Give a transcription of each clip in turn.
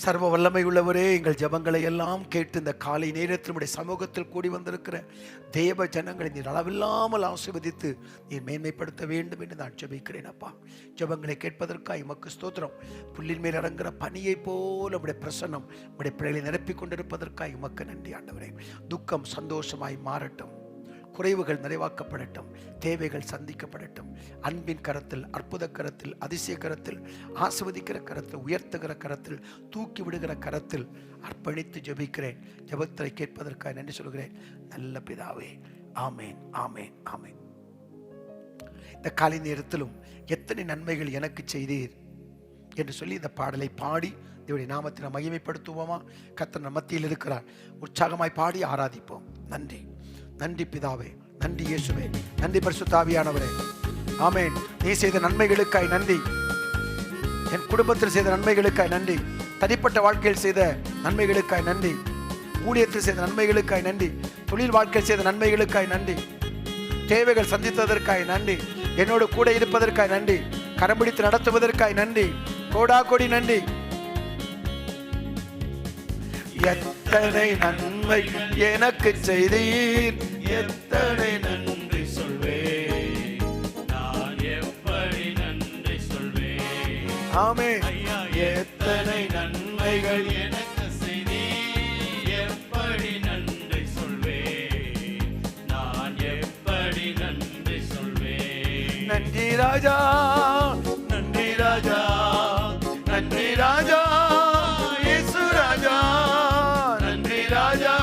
சர்வ வல்லமை உள்ளவரே, எங்கள் ஜெபங்களை எல்லாம் கேட்டு இந்த காலை நேரத்தில் உடைய சமூகத்தில் கூடி வந்திருக்கிற தேவ ஜனங்களை நீர் அளவில்லாமல் ஆசீர்வதித்து நீர் மேன்மைப்படுத்த வேண்டும் என்று நான் ஜெபிக்கிறேன். அப்பா, ஜெபங்களை கேட்பதற்காக உமக்கு ஸ்தோத்திரம். புல்லின் மேல் இறங்குற பனியை போல உடைய பிரசன்னம் உடைய பிள்ளைகளை நிரப்பிக் கொண்டிருப்பதற்காக உமக்கு நன்றி ஆண்டவரே. துக்கம் சந்தோஷமாய் மாறட்டும், குறைவுகள் நிறைவாக்கப்படட்டும், தேவைகள் சந்திக்கப்படட்டும். அன்பின் கரத்தில், அற்புத கரத்தில், அதிசய கரத்தில், ஆசீர்வதிக்கிற கரத்தில், உயர்த்துகிற கரத்தில், தூக்கி விடுகிற கரத்தில் அர்ப்பணித்து ஜெபிக்கிறேன். ஜெபத்தை கேட்பதற்காக நன்றி சொல்கிறேன் நல்ல பிதாவே. ஆமேன், ஆமேன், ஆமேன். இந்த காலை நேரத்திலும் எத்தனை நன்மைகள் எனக்கு செய்தீர் என்று சொல்லி இந்த பாடலை பாடி தேவனுடைய நாமத்தை மகிமைப்படுத்துவோமா? கர்த்தர் மத்தியில் இருக்கிறார். உற்சாகமாய் பாடி ஆராதிப்போம். நன்றி, நன்றி பிதாவே, நன்றி இயேசுவே, நன்றி பரிசுத்த ஆவியானவரே. ஆமென். நீ செய்த நன்மைகளுக்காய் நன்றி. என் குடும்பத்தில் செய்த நன்மைகளுக்காய் நன்றி. தனிப்பட்ட வாழ்க்கையில் செய்த நன்மைகளுக்காய் நன்றி. ஊழியத்தில் செய்த நன்மைகளுக்காய் நன்றி. தொழில் வாழ்க்கையில் செய்த நன்மைகளுக்காய் நன்றி. தேவைகள் சந்தித்ததற்காய் நன்றி. என்னோடு கூட இருப்பதற்காய் நன்றி. கரம் பிடித்து நடத்துவதற்காய் நன்றி. கோடா கோடி நன்றி. எத்தனை நன்மை எனக்கு செய்தீர், எத்தனை நன்றி சொல்வேன், நான் எப்படி நன்றி சொல்வேன். ஆமென். எத்தனை நன்மைகள் எனக்கு செய்தீர், எப்படி நன்றி சொல்வேன், நான் எப்படி நன்றி சொல்வேன். நன்றி ராஜா, நன்றி ராஜா, நன்றி ராஜா, இயேசு ராஜா, நன்றி ராஜா,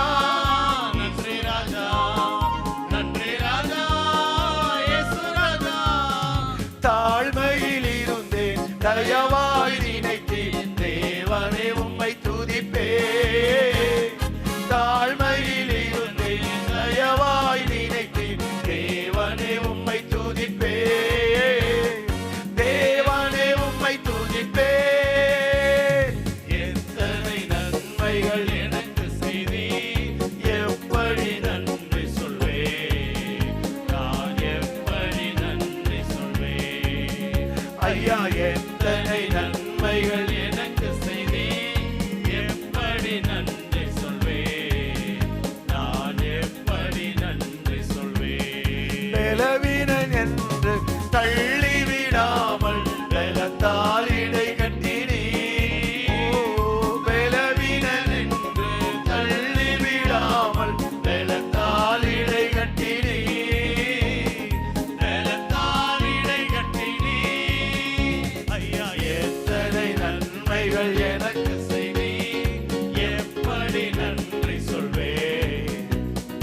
நன்றி ராஜா, நன்றி ராஜா, இயேசு ராஜா. தாழ்மையில் இருந்தேன், தயவாய் நினைத்தேன், தேவனே உம்மை துதிப்பேன். தாழ்மையில் இருந்தேன், தயவாய் நினைத்தேன், தேவனே உம்மை துதிப்பேன், தேவனே உம்மை துதிப்பேன். எத்தனை நன்மைகள் எனக்கு செய்தீர், எப்படி நன்றி சொல்வேன், நான் எப்படி நன்றி சொல்வேன். ஐயா, எத்தனை நன்மைகள் எனக்கு செய்தீர், எப்படி நன்றி சொல்வேன், நான் எப்படி நன்றி சொல்வேன். பலவீனன் என்று தள்ளிவிடாமல் பலத்தால் இடை கட்டினீர். பலவீனன் என்று தள்ளிவிடாமல் பலத்தால் இடை கட்டினீர், பலத்தால் இடை கட்டினீர். ஐயா, எத்தனை நன்மைகள் எனக்கு செய்தீர், எப்படி நன்றி சொல்வேன்,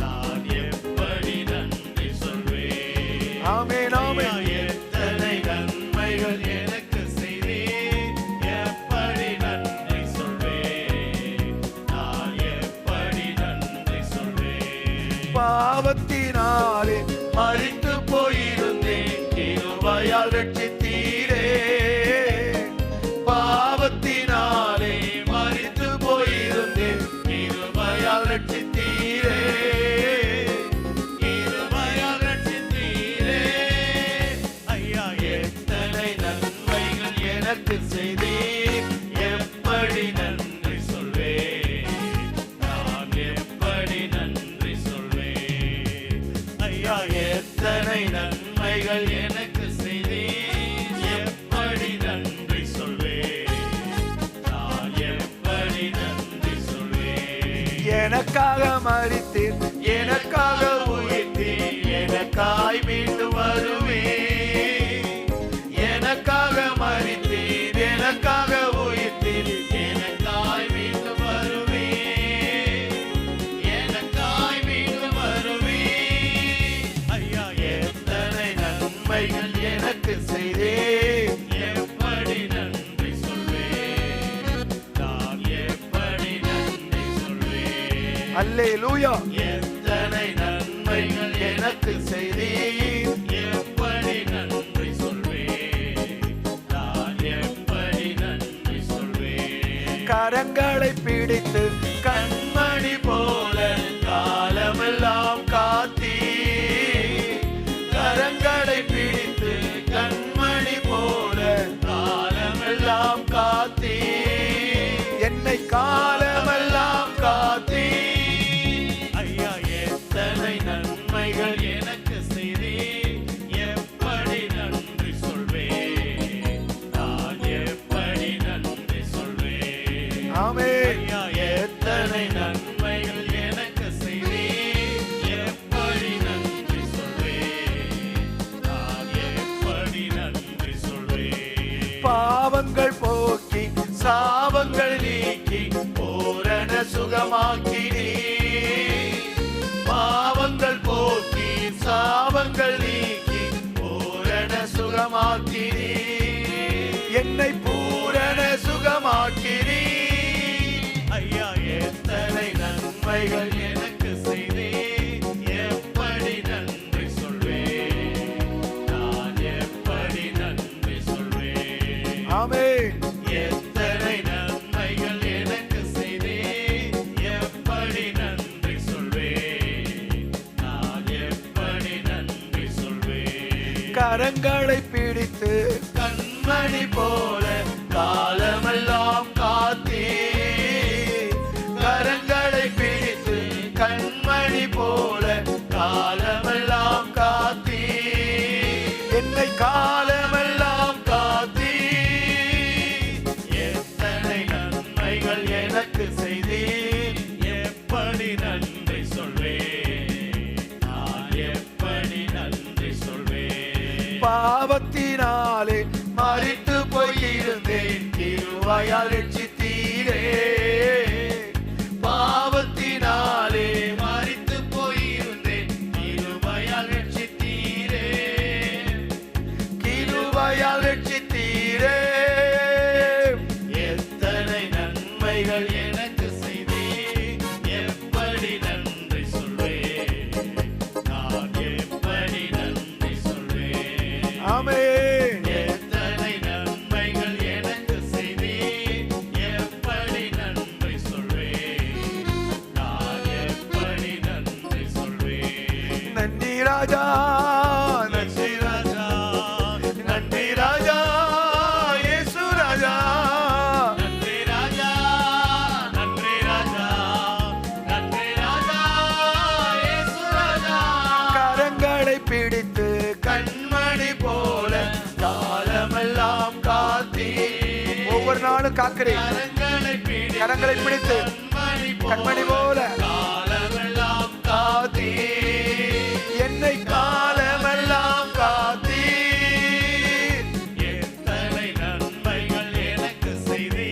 நான் எப்படி நன்றி சொல்வேன். ஆமென், ஆமென். எத்தனை நன்மைகள் எனக்கு செய்தீர், எப்படி நன்றி சொல்வேன், நான் எப்படி நன்றி சொல்வேன். பாவத்தினாலே மரித்து போயிருந்தேன், கிருபையால் ரட்சித்தீரே. பாவத்தினாலே மரித்து போயிருந்தேன், கிருபையால் ரட்சித்தீரே, கிருபையால் ரட்சித்தீரே. ஐயா, எத்தனை நன்மைகள் எனக்கு செய்தீர், எப்படி நன்றி சொல்வேன், நான் எப்படி நன்றி சொல்வேன். ஐயா, எத்தனை நன்மைகள் எனக்கு செய்தீர், எப்படி நன்றி சொல்வேன், நான் எப்படி நன்றி சொல்வேன். எனக்காக மரித்தீர், எனக்காக உயிர்த்தீர், எனக்காய் மீண்டு வருவேன். எனக்காக மரித்தீர், எனக்காக உயிர்த்தீர், எனக்காய் மீண்டு வருவேன், எனக்காய் மீண்டு வருவேன். ஐயா, எத்தனை நன்மைகள் எனக்கு செய்தீர், எப்படி நன்றி சொல்வேன், நான் எப்படி நன்றி சொல்வேன். அல்லேலூயா. எத்தனை நன்மைகள் எனக்கு செய்தீர், எப்படி நன்றி சொல்வேன், நான் எப்படி நன்றி சொல்வேன். கரங்களை பிடித்து கண்மணி போல காலமெல்லாம் காத்தீர். கரங்களை பிடித்து கண்மணி போல காலமெல்லாம் காத்தீர். என்னை காலமெல்லாம் காத்தீ. ஐயா எத்தனை நன்மைகள் எனக்கு செய்தே, எப்படி நன்றி சொல்வேன், நான் எப்படி நன்றி சொல்வேன். ஆமென். ஐயா எத்தனை நன்மைகள் எனக்கு செய்தே, எப்படி நன்றி சொல்வேன், நான் எப்படி நன்றி சொல்வேன். பாவங்கள் போக்கி சாபங்கள் நீக்கி பூரண சுகமாக்கினீ. பாவங்கள் போக்கி சாபங்கள் நீக்கி பூரண சுகமாக்கினீ. என்னை பூரண சுகமாக்கினீ. ஐயா எத்தனை நன்மைகள் எனக்கு செய்தே, எப்படி நன்றி சொல்வேன், நான் எப்படி நன்றி சொல்வேன். ஆமென். எத்தனை நன்மைகள் எனக்கு செய்தே, எப்படி நன்றி சொல்வேன், நான் எப்படி நன்றி சொல்வேன். கரங்களை பிடித்து கண்மணி போல காலமெல்லாம் காத்தே, கரங்களை பிடித்து கண்மணி போல காலமெல்லாம் காத்தீ. என்னை காலமெல்லாம் காத்தீ. எத்தனை நன்மைகள் எனக்கு செய்தே, எப்படி நன்றி சொல்வேன், நான் எப்படி நன்றி சொல்வேன். பாவத்தினாலே மரித்து போயிருந்தேன், கிருபையால் ரட்சித்தீரே. பாவத்தினாலே மரித்து போயிருந்தேன், கிருபையால் ரட்சித்தீரே. கிருபையால் ரட்சித்தீரே. எத்தனை நன்மைகள் எனக்கு செய்தே, எப்படி நன்றி சொல்வேன், நான் எப்படி நன்றி சொல்வேன். ஆமென். எத்தனை நன்மைகள் எனக்கு செய்தே, எப்படி நன்றி சொல்வேன், நான் எப்படி நன்றி சொல்வேன். நன்றி ராஜா, நன்றி ராஜா, நன்றி ராஜா, இயேசு ராஜா. நன்றி ராஜா, நன்றி ராஜா, நன்றி ராஜா, இயேசு ராஜா. கரங்களை பிடித்து கண்மணி போல காலமெல்லாம் காத்தீ. ஒவ்வொரு நாளும் காக்கிறேன். கரங்களை பிடித்து கண்மணி போல காலமெல்லாம் காத்தீ. என்னை காலமெல்லாம் காத்தீ. எத்தனை நன்மைகள் எனக்கு செய்தே,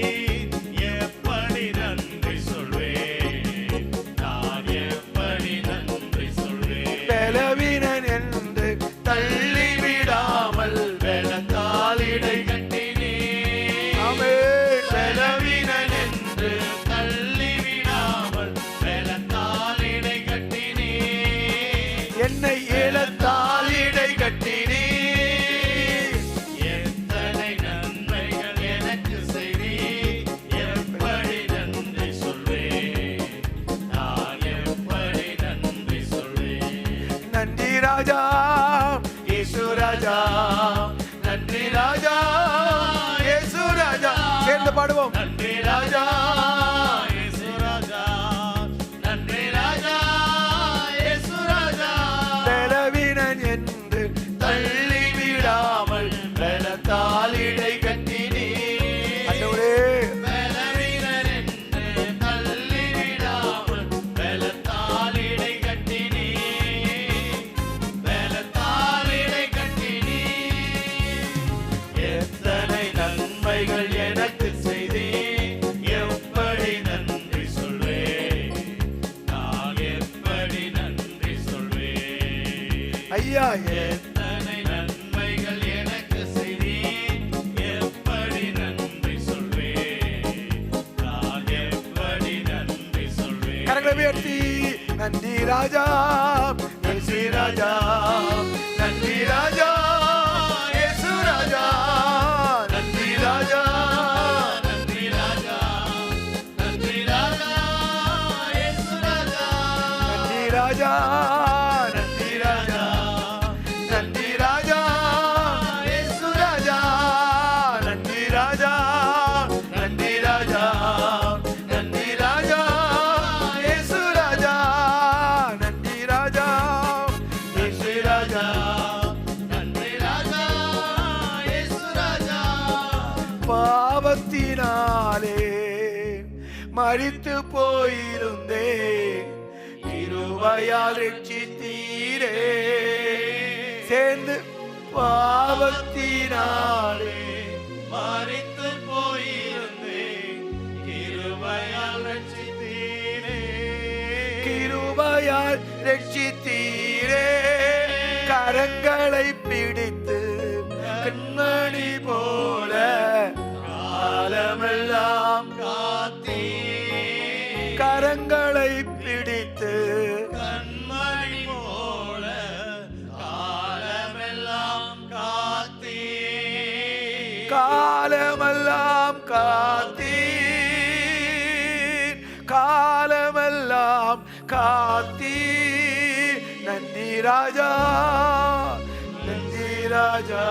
எப்படி நன்றி சொல்வேன், நான் எப்படி நன்றி சொல்வேன். பலவீனன் என்று தள்ளிவிடாமல் வெள்ளத்தால் இடை கட்டினே, ஆமென். பலவீனன் என்று தள்ளிவிடாமல் வெள்ளத்தால் இடை கட்டினே. என்னை ஏலத்தால் இடை கட்டினீ. எத்தனை நன்மைகள் எனக்கு செய்தே, எப்படி நன்றி சொல்வேன், நான் எப்படி நன்றி சொல்வேன். நன்றி ராஜா, இயேசு ராஜா. நன்றி ராஜா, இயேசு ராஜா. சேர்ந்து பாடுவோம். நன்றி ராஜா, இயேசு ராஜா, நன்றி ராஜா, இயேசு ராஜா. பலவீனன் என்று தள்ளிவிடாமல் பலத்தால் இடை கட்டினீ. ஆண்டவரே, பலவீனன் என்று தள்ளிவிடாமல் வெள்ளத்தால் இடை கட்டினே, வெள்ளத்தால் இடை கட்டினே. எத்தனை நன்மைகள் எனக்கு செய்தே, எப்படி நன்றி சொல்வேன், நான் எப்படி நன்றி சொல்வேன். ஐயா, எத்தனை நன்மைகள் எனக்கு செய்தே, எப்படி நன்றி சொல்வேன், நான் எப்படி நன்றி சொல்வேன். கரங்களை உயர்த்தி நன்றி ராஜா, இயேசு ராஜா. நன்றி ராஜா, இயேசு ராஜா. நன்றி ராஜா, நன்றி ராஜா, நன்றி ராஜா, இயேசு ராஜா. நன்றி ராஜா, நன்றி ராஜா. நன்றி ராஜா, இயேசு ராஜா. நன்றி ராஜா, நன்றி ராஜா. மரித்து போயிருந்தேன், கிருபையால் ரட்சித்தீரே. சேர்ந்து பாவத்தினாலே மரித்து போயிருந்தேன், கிருபையால் ரட்சித்தீரே. கிருபையால் ரட்சித்தீரே. கரங்களை பிடித்து கண்மணி போல காலமெல்லாம் காத்தீர். கரங்களை பிடித்து கண்மணி போல காலமெல்லாம் காத்தீர். காலமெல்லாம் காத்தீர், காலமெல்லாம் காத்தீர். நன்றி ராஜா, நன்றி ராஜா,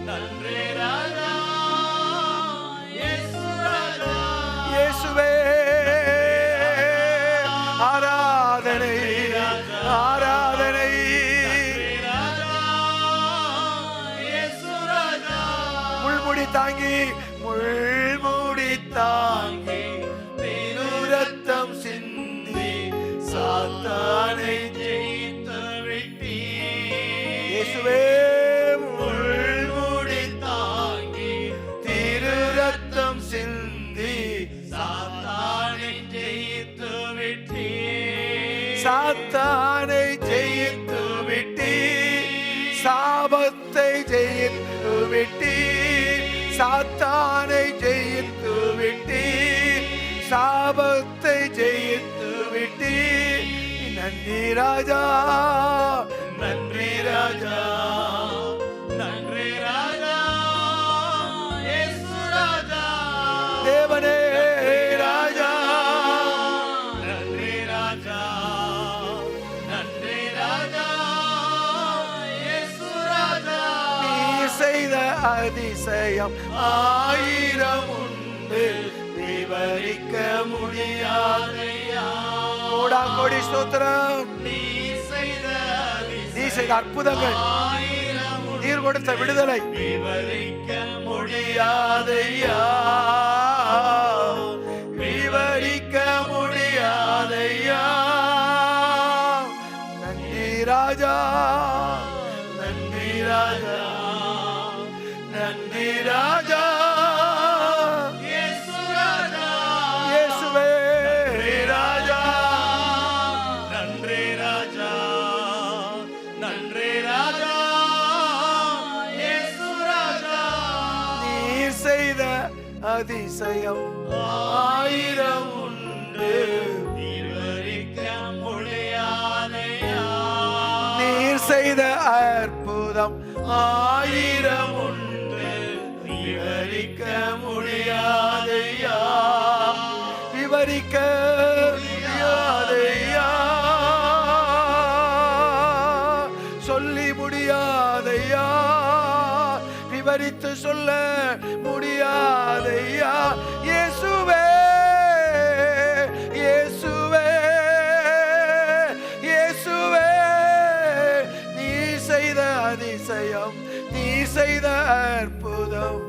நன்றி ராஜா, இயேசு ராஜா. இயேசுவே ஆராதனை, ஆராதனை. நன்றி ராஜா, இயேசு ராஜா. முள்முடி தாங்கி, முள்முடி தாங்கி ரத்தம் சிந்தி சாத்தானை ஜெயித்து விட்டீர். இயேசுவே முள்முடி தாங்கி திரு ரத்தம் சிந்தி சாத்தானை ஜெயித்து விட்டீர். சாத்தானை ஜெயித்து விட்டீர், சாபத்தை ஜெயித்து விட்டீர், சாத்தானை ஜெயித்து விட்டீர், சாபத்தை ஜெயித்து விட்டீர். நன்றி ராஜா, நன்றி ராஜா, நன்றி ராஜா, இயேசு ராஜா. தேவனே ராஜா. நன்றி ராஜா, நன்றி ராஜா, இயேசு ராஜா. நீ செய்த அதிசயம் ஆயிரம் உண்டு, விவரிக்க முடியாதையா. கோடி ஸ்தோத்திரம். நீ செய்த நீ செய்த அற்புதங்கள், ஆயிரம் நீர் கொடுத்த விடுதலை விவரிக்க முடியாதையா, விவரிக்க முடியாதையா. நன்றி ராஜா, நன்றி ராஜா, நன்றி ராஜா. இயேசு ராஜா. இயேசுவே ராஜா, நன்றி ராஜா, நன்றி ராஜா, இயேசு ராஜா. நீர் செய்த அதிசயம் ஆயிரம் உண்டு, விவரிக்க முடியாதையா. நீர் செய்த அற்புதம் ஆயிரம் உண்டு, விவரிக்க முடியாதையா, விவரிக்க முடியாதையா, சொல்லி முடியாதையா, விவரித்து சொல்ல முடியாதையா. இயேசுவே, இயேசுவே, இயேசுவே, நீ செய்த அதிசயம், நீ செய்த அற்புதம்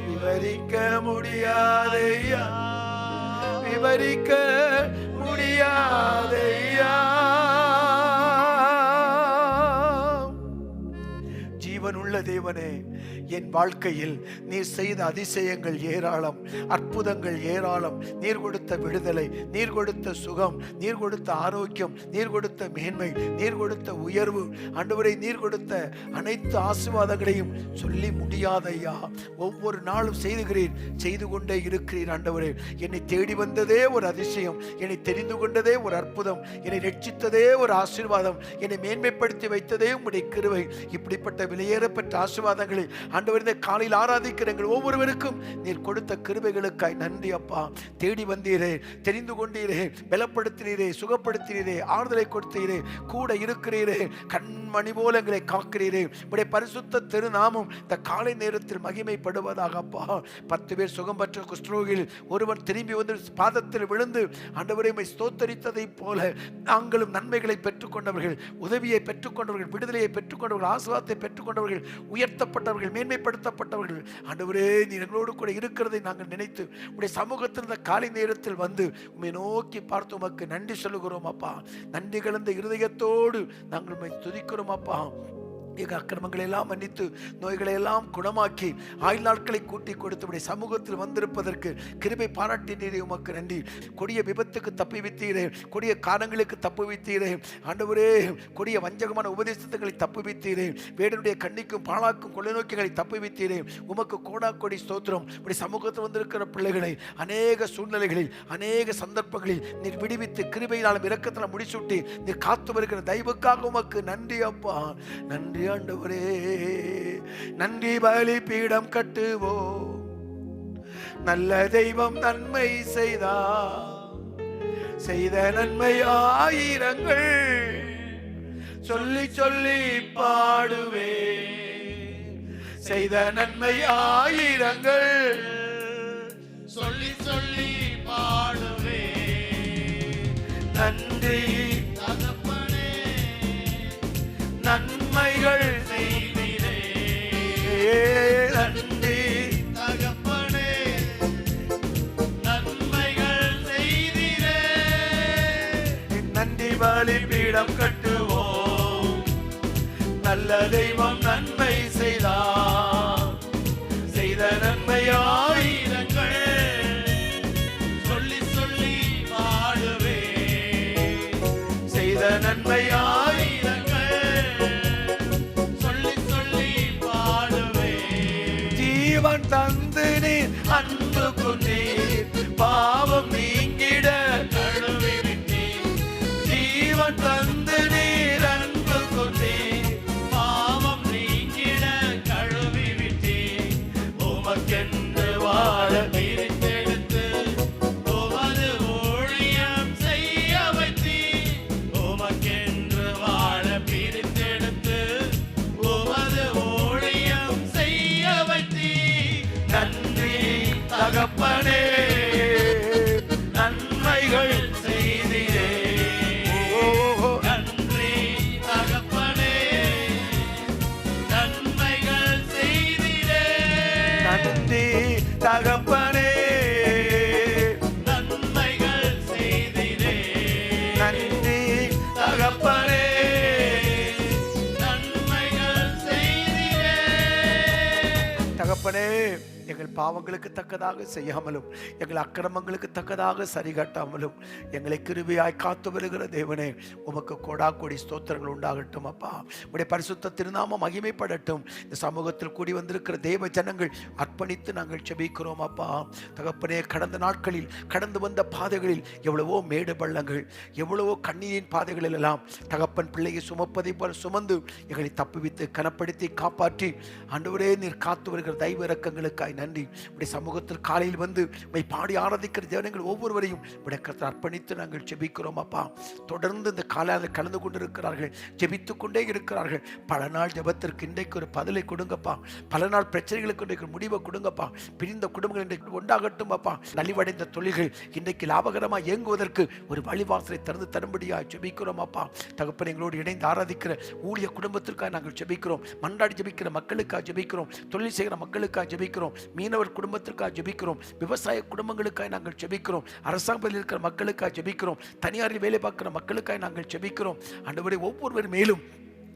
விவரிக்க முடியாதையா, விவரிக்க முடியாதையா. ஜீவனுள்ள தேவனே, என் வாழ்க்கையில் நீர் செய்த அதிசயங்கள் ஏராளம், அற்புதங்கள் ஏராளம். நீர் கொடுத்த விடுதலை, நீர் கொடுத்த சுகம், நீர் கொடுத்த ஆரோக்கியம், நீர் கொடுத்த மேன்மை, நீர் கொடுத்த உயர்வு, ஆண்டவரே நீர் கொடுத்த அனைத்து ஆசீர்வாதங்களையும் சொல்லி முடியாதையா. ஒவ்வொரு நாளும் செய்துகிறீர், செய்து கொண்டே இருக்கிறீர். ஆண்டவரே, என்னை தேடி வந்ததே ஒரு அதிசயம், என்னை தெரிந்து கொண்டதே ஒரு அற்புதம், என்னை ரட்சித்ததே ஒரு ஆசீர்வாதம், என்னை மேன்மைப்படுத்தி வைத்ததே உம்முடைய கிருபை. இப்படிப்பட்ட விலையேறப்பட்ட ஆசீர்வாதங்களை ஆண்டவர் இந்த காலையில் ஆராதிக்கிற எங்கள் ஒவ்வொருவருக்கும் நீர் கொடுத்த கிருபைகளுக்காய் நன்றி அப்பா. தேடி வந்தீரே, தெரிந்து கொண்டீரே, பலப்படுத்தினீரே, சுகப்படுத்தினீரே, ஆறுதலை கொடுத்தீரே, கூட இருக்கிறீரே, கண்மணி போல எங்களை காக்கிறீரே. உடைய பரிசுத்த திருநாமம் இந்த காலை நேரத்தில் மகிமைப்படுவதாக அப்பா. 10 பேர் சுகம் பெற்ற குஷ்டரோகியில் ஒருவன் திரும்பி வந்து பாதத்தில் விழுந்து ஆண்டவரை ஸ்தோத்தரித்ததை போல நாங்களும் நன்மைகளை பெற்றுக்கொண்டவர்கள், உதவியை பெற்றுக்கொண்டவர்கள், விடுதலையை பெற்றுக்கொண்டவர்கள், ஆசீர்வாதத்தை பெற்றுக்கொண்டவர்கள், உயர்த்தப்பட்டவர்கள், மேன்மைப்படுத்தப்பட்டவர்கள். ஆண்டவரே, நீர் எங்களோடு கூட இருக்கிறதை நாங்கள் நினைத்து உடைய சமூகத்தில் இந்த காலை நேரத்தில் வந்து உம்மை நோக்கி பார்த்து உமக்கு நன்றி சொல்லுகிறோம் அப்பா. நன்றி கலந்த இருதயத்தோடு நாங்கள் உம்மை துதிக்கிறோம் அப்பா. எங்கள் அக்கிரமங்களை எல்லாம் மன்னித்து நோய்களை எல்லாம் குணமாக்கி ஆயுள் நாட்களை கூட்டி கொடுத்து சமூகத்தில் வந்திருப்பதற்கு கிருபை பாராட்டினீரே, உமக்கு நன்றி. கொடிய விபத்துக்கு தப்பி வைத்தீரே, கொடிய காரணங்களுக்கு தப்பு வைத்தீரே ஆண்டவரே, கொடிய வஞ்சகமான உபதேசங்களை தப்பு வைத்தீரே, வேடனுடைய கண்ணிக்கும் பாழாக்கும் கொள்ளை நோக்கிகளை தப்பு வைத்தீரே. உமக்கு கோடா கொடி ஸ்தோத்திரம். இப்படி சமூகத்தில் வந்திருக்கிற பிள்ளைகளை அநேக சூழ்நிலைகளில் அநேக சந்தர்ப்பங்களில் நீர் விடுவித்து கிருபையினாலும் இரக்கத்தில் முடிசூட்டி நீர் காத்து வருகிற தயவுக்காக உமக்கு நன்றி அப்பா. நன்றி ஆண்டவரே. நன்றி பலி பீடம் கட்டுவோம், நல்ல தெய்வம் நன்மை செய்த நன்மை ஆயிரங்கள் சொல்லி சொல்லி பாடுவே. செய்த நன்மை ஆயிரங்கள் சொல்லி சொல்லி பாடுவே. நன்றி தகப்பனே, நன்மைகள் செய்தீரே. நன்றி தகப்பனே, நன்மைகள் செய்தீரே. நன்றி பலி பீடம் கட்டுவோம், நல்ல தெய்வம் நன்மை செய்த நன்மை ஆயிரங்கள் சொல்லி சொல்லி பாடுவே. செய்த நன்மை சொல்லி சொல்லி பாடுவே. ஜீவன் தந்து நீர் அன்பு கொண்டீர், பாவம் நீங்கிட கழுவி விட்டீர். ஜீவன் தந்து நீர் அன்பு கொண்டீர், பாவம் நீங்கிட கழுவி விட்டீர். உமக்கென்று வாழ பிரித்தெடுத்து உமது ஊழியம் செய்ய வைத்தீர். உமக்கென்று வாழ பிரித்தெடுத்து உமது ஊழியம் செய்ய வைத்தீர். நன்றி தகப்பனே, நன்மைகள் செய்தீரே. நன்றி தகப்பனே, நன்மைகள் செய்தீரே. நன்றி தகப்பனே, நன்மைகள் செய்தீரே. நன்றி தகப்பனே. நன்மைகள் செய்தீரே. தகப்பனே, எங்கள் பாவங்களுக்கு தக்கதாக செய்யாமலும் எங்கள் அக்கிரமங்களுக்கு தக்கதாக சரி கட்டாமலும் எங்களை கிருபையாய் காத்து வருகிற தேவனே, உமக்கு கோடா கோடி ஸ்தோத்திரங்கள் உண்டாகட்டும் அப்பா. உடைய பரிசுத்த திருநாமம் மகிமைப்படட்டும். இந்த சமூகத்தில் கூடி வந்திருக்கிற தேவ ஜனங்கள் அர்ப்பணித்து நாங்கள் செபிக்கிறோம் அப்பா. தகப்பனே, கடந்த நாட்களில் கடந்து வந்த பாதைகளில் எவ்வளவோ மேடு பள்ளங்கள், எவ்வளவோ கண்ணீரின் பாதைகளில் எல்லாம் தகப்பன் பிள்ளையை சுமப்பதை போல சுமந்து எங்களை தப்புவித்து கனப்படுத்தி காப்பாற்றி ஆண்டவரே நீர் காத்து வருகிற தெய்வ இரக்கங்களுக்காய் நன்றி. உடைய சமூகத்தில் காலையில் வந்து உம்மை பாடி ஆராதிக்கிற தேவனங்கள் ஒவ்வொருவரையும் உடைய கருத்தை அர்ப்பணித்து நாங்கள் ஜெபிக்கிறோம் அப்பா. தொடர்ந்து இந்த காலையில் கலந்து கொண்டிருக்கிறார்கள், ஜெபித்துக் கொண்டே இருக்கிறார்கள். பல நாள் ஜெபத்திற்கு இன்றைக்கு ஒரு பதிலை கொடுங்கப்பா. பல நாள் பிரச்சனைகளுக்கு இன்றைக்கு முடிவை கொடுங்கப்பா. பிரிந்த குடும்பங்கள் இன்றைக்கு உண்டாகட்டும் அப்பா. நலிவடைந்த தொழில்கள் இன்றைக்கு லாபகரமாக இயங்குவதற்கு ஒரு வழிவாசலை திறந்து தரும்படியாக ஜெபிக்கிறோம் அப்பா. தகப்பன் எங்களோடு இணைந்து ஆராதிக்கிற ஊழிய குடும்பத்திற்காக நாங்கள் ஜெபிக்கிறோம். மன்றாடி ஜெபிக்கிற மக்களுக்காக ஜெபிக்கிறோம். தொழில் செய்கிற மக்களுக்காக ஜெபிக்கிறோம். மீனவர் குடும்பத்திற்காக ஜெபிக்கிறோம். விவசாய குடும்பங்களுக்காக நாங்கள் ஜெபிக்கிறோம். அரசாங்கத்தில் இருக்கிற மக்களுக்காக ஜெபிக்கிறோம். தனியாரில் வேலை பார்க்கிற மக்களுக்காக நாங்கள் ஜெபிக்கிறோம். ஆண்டவரே, ஒவ்வொருவர் மேலும்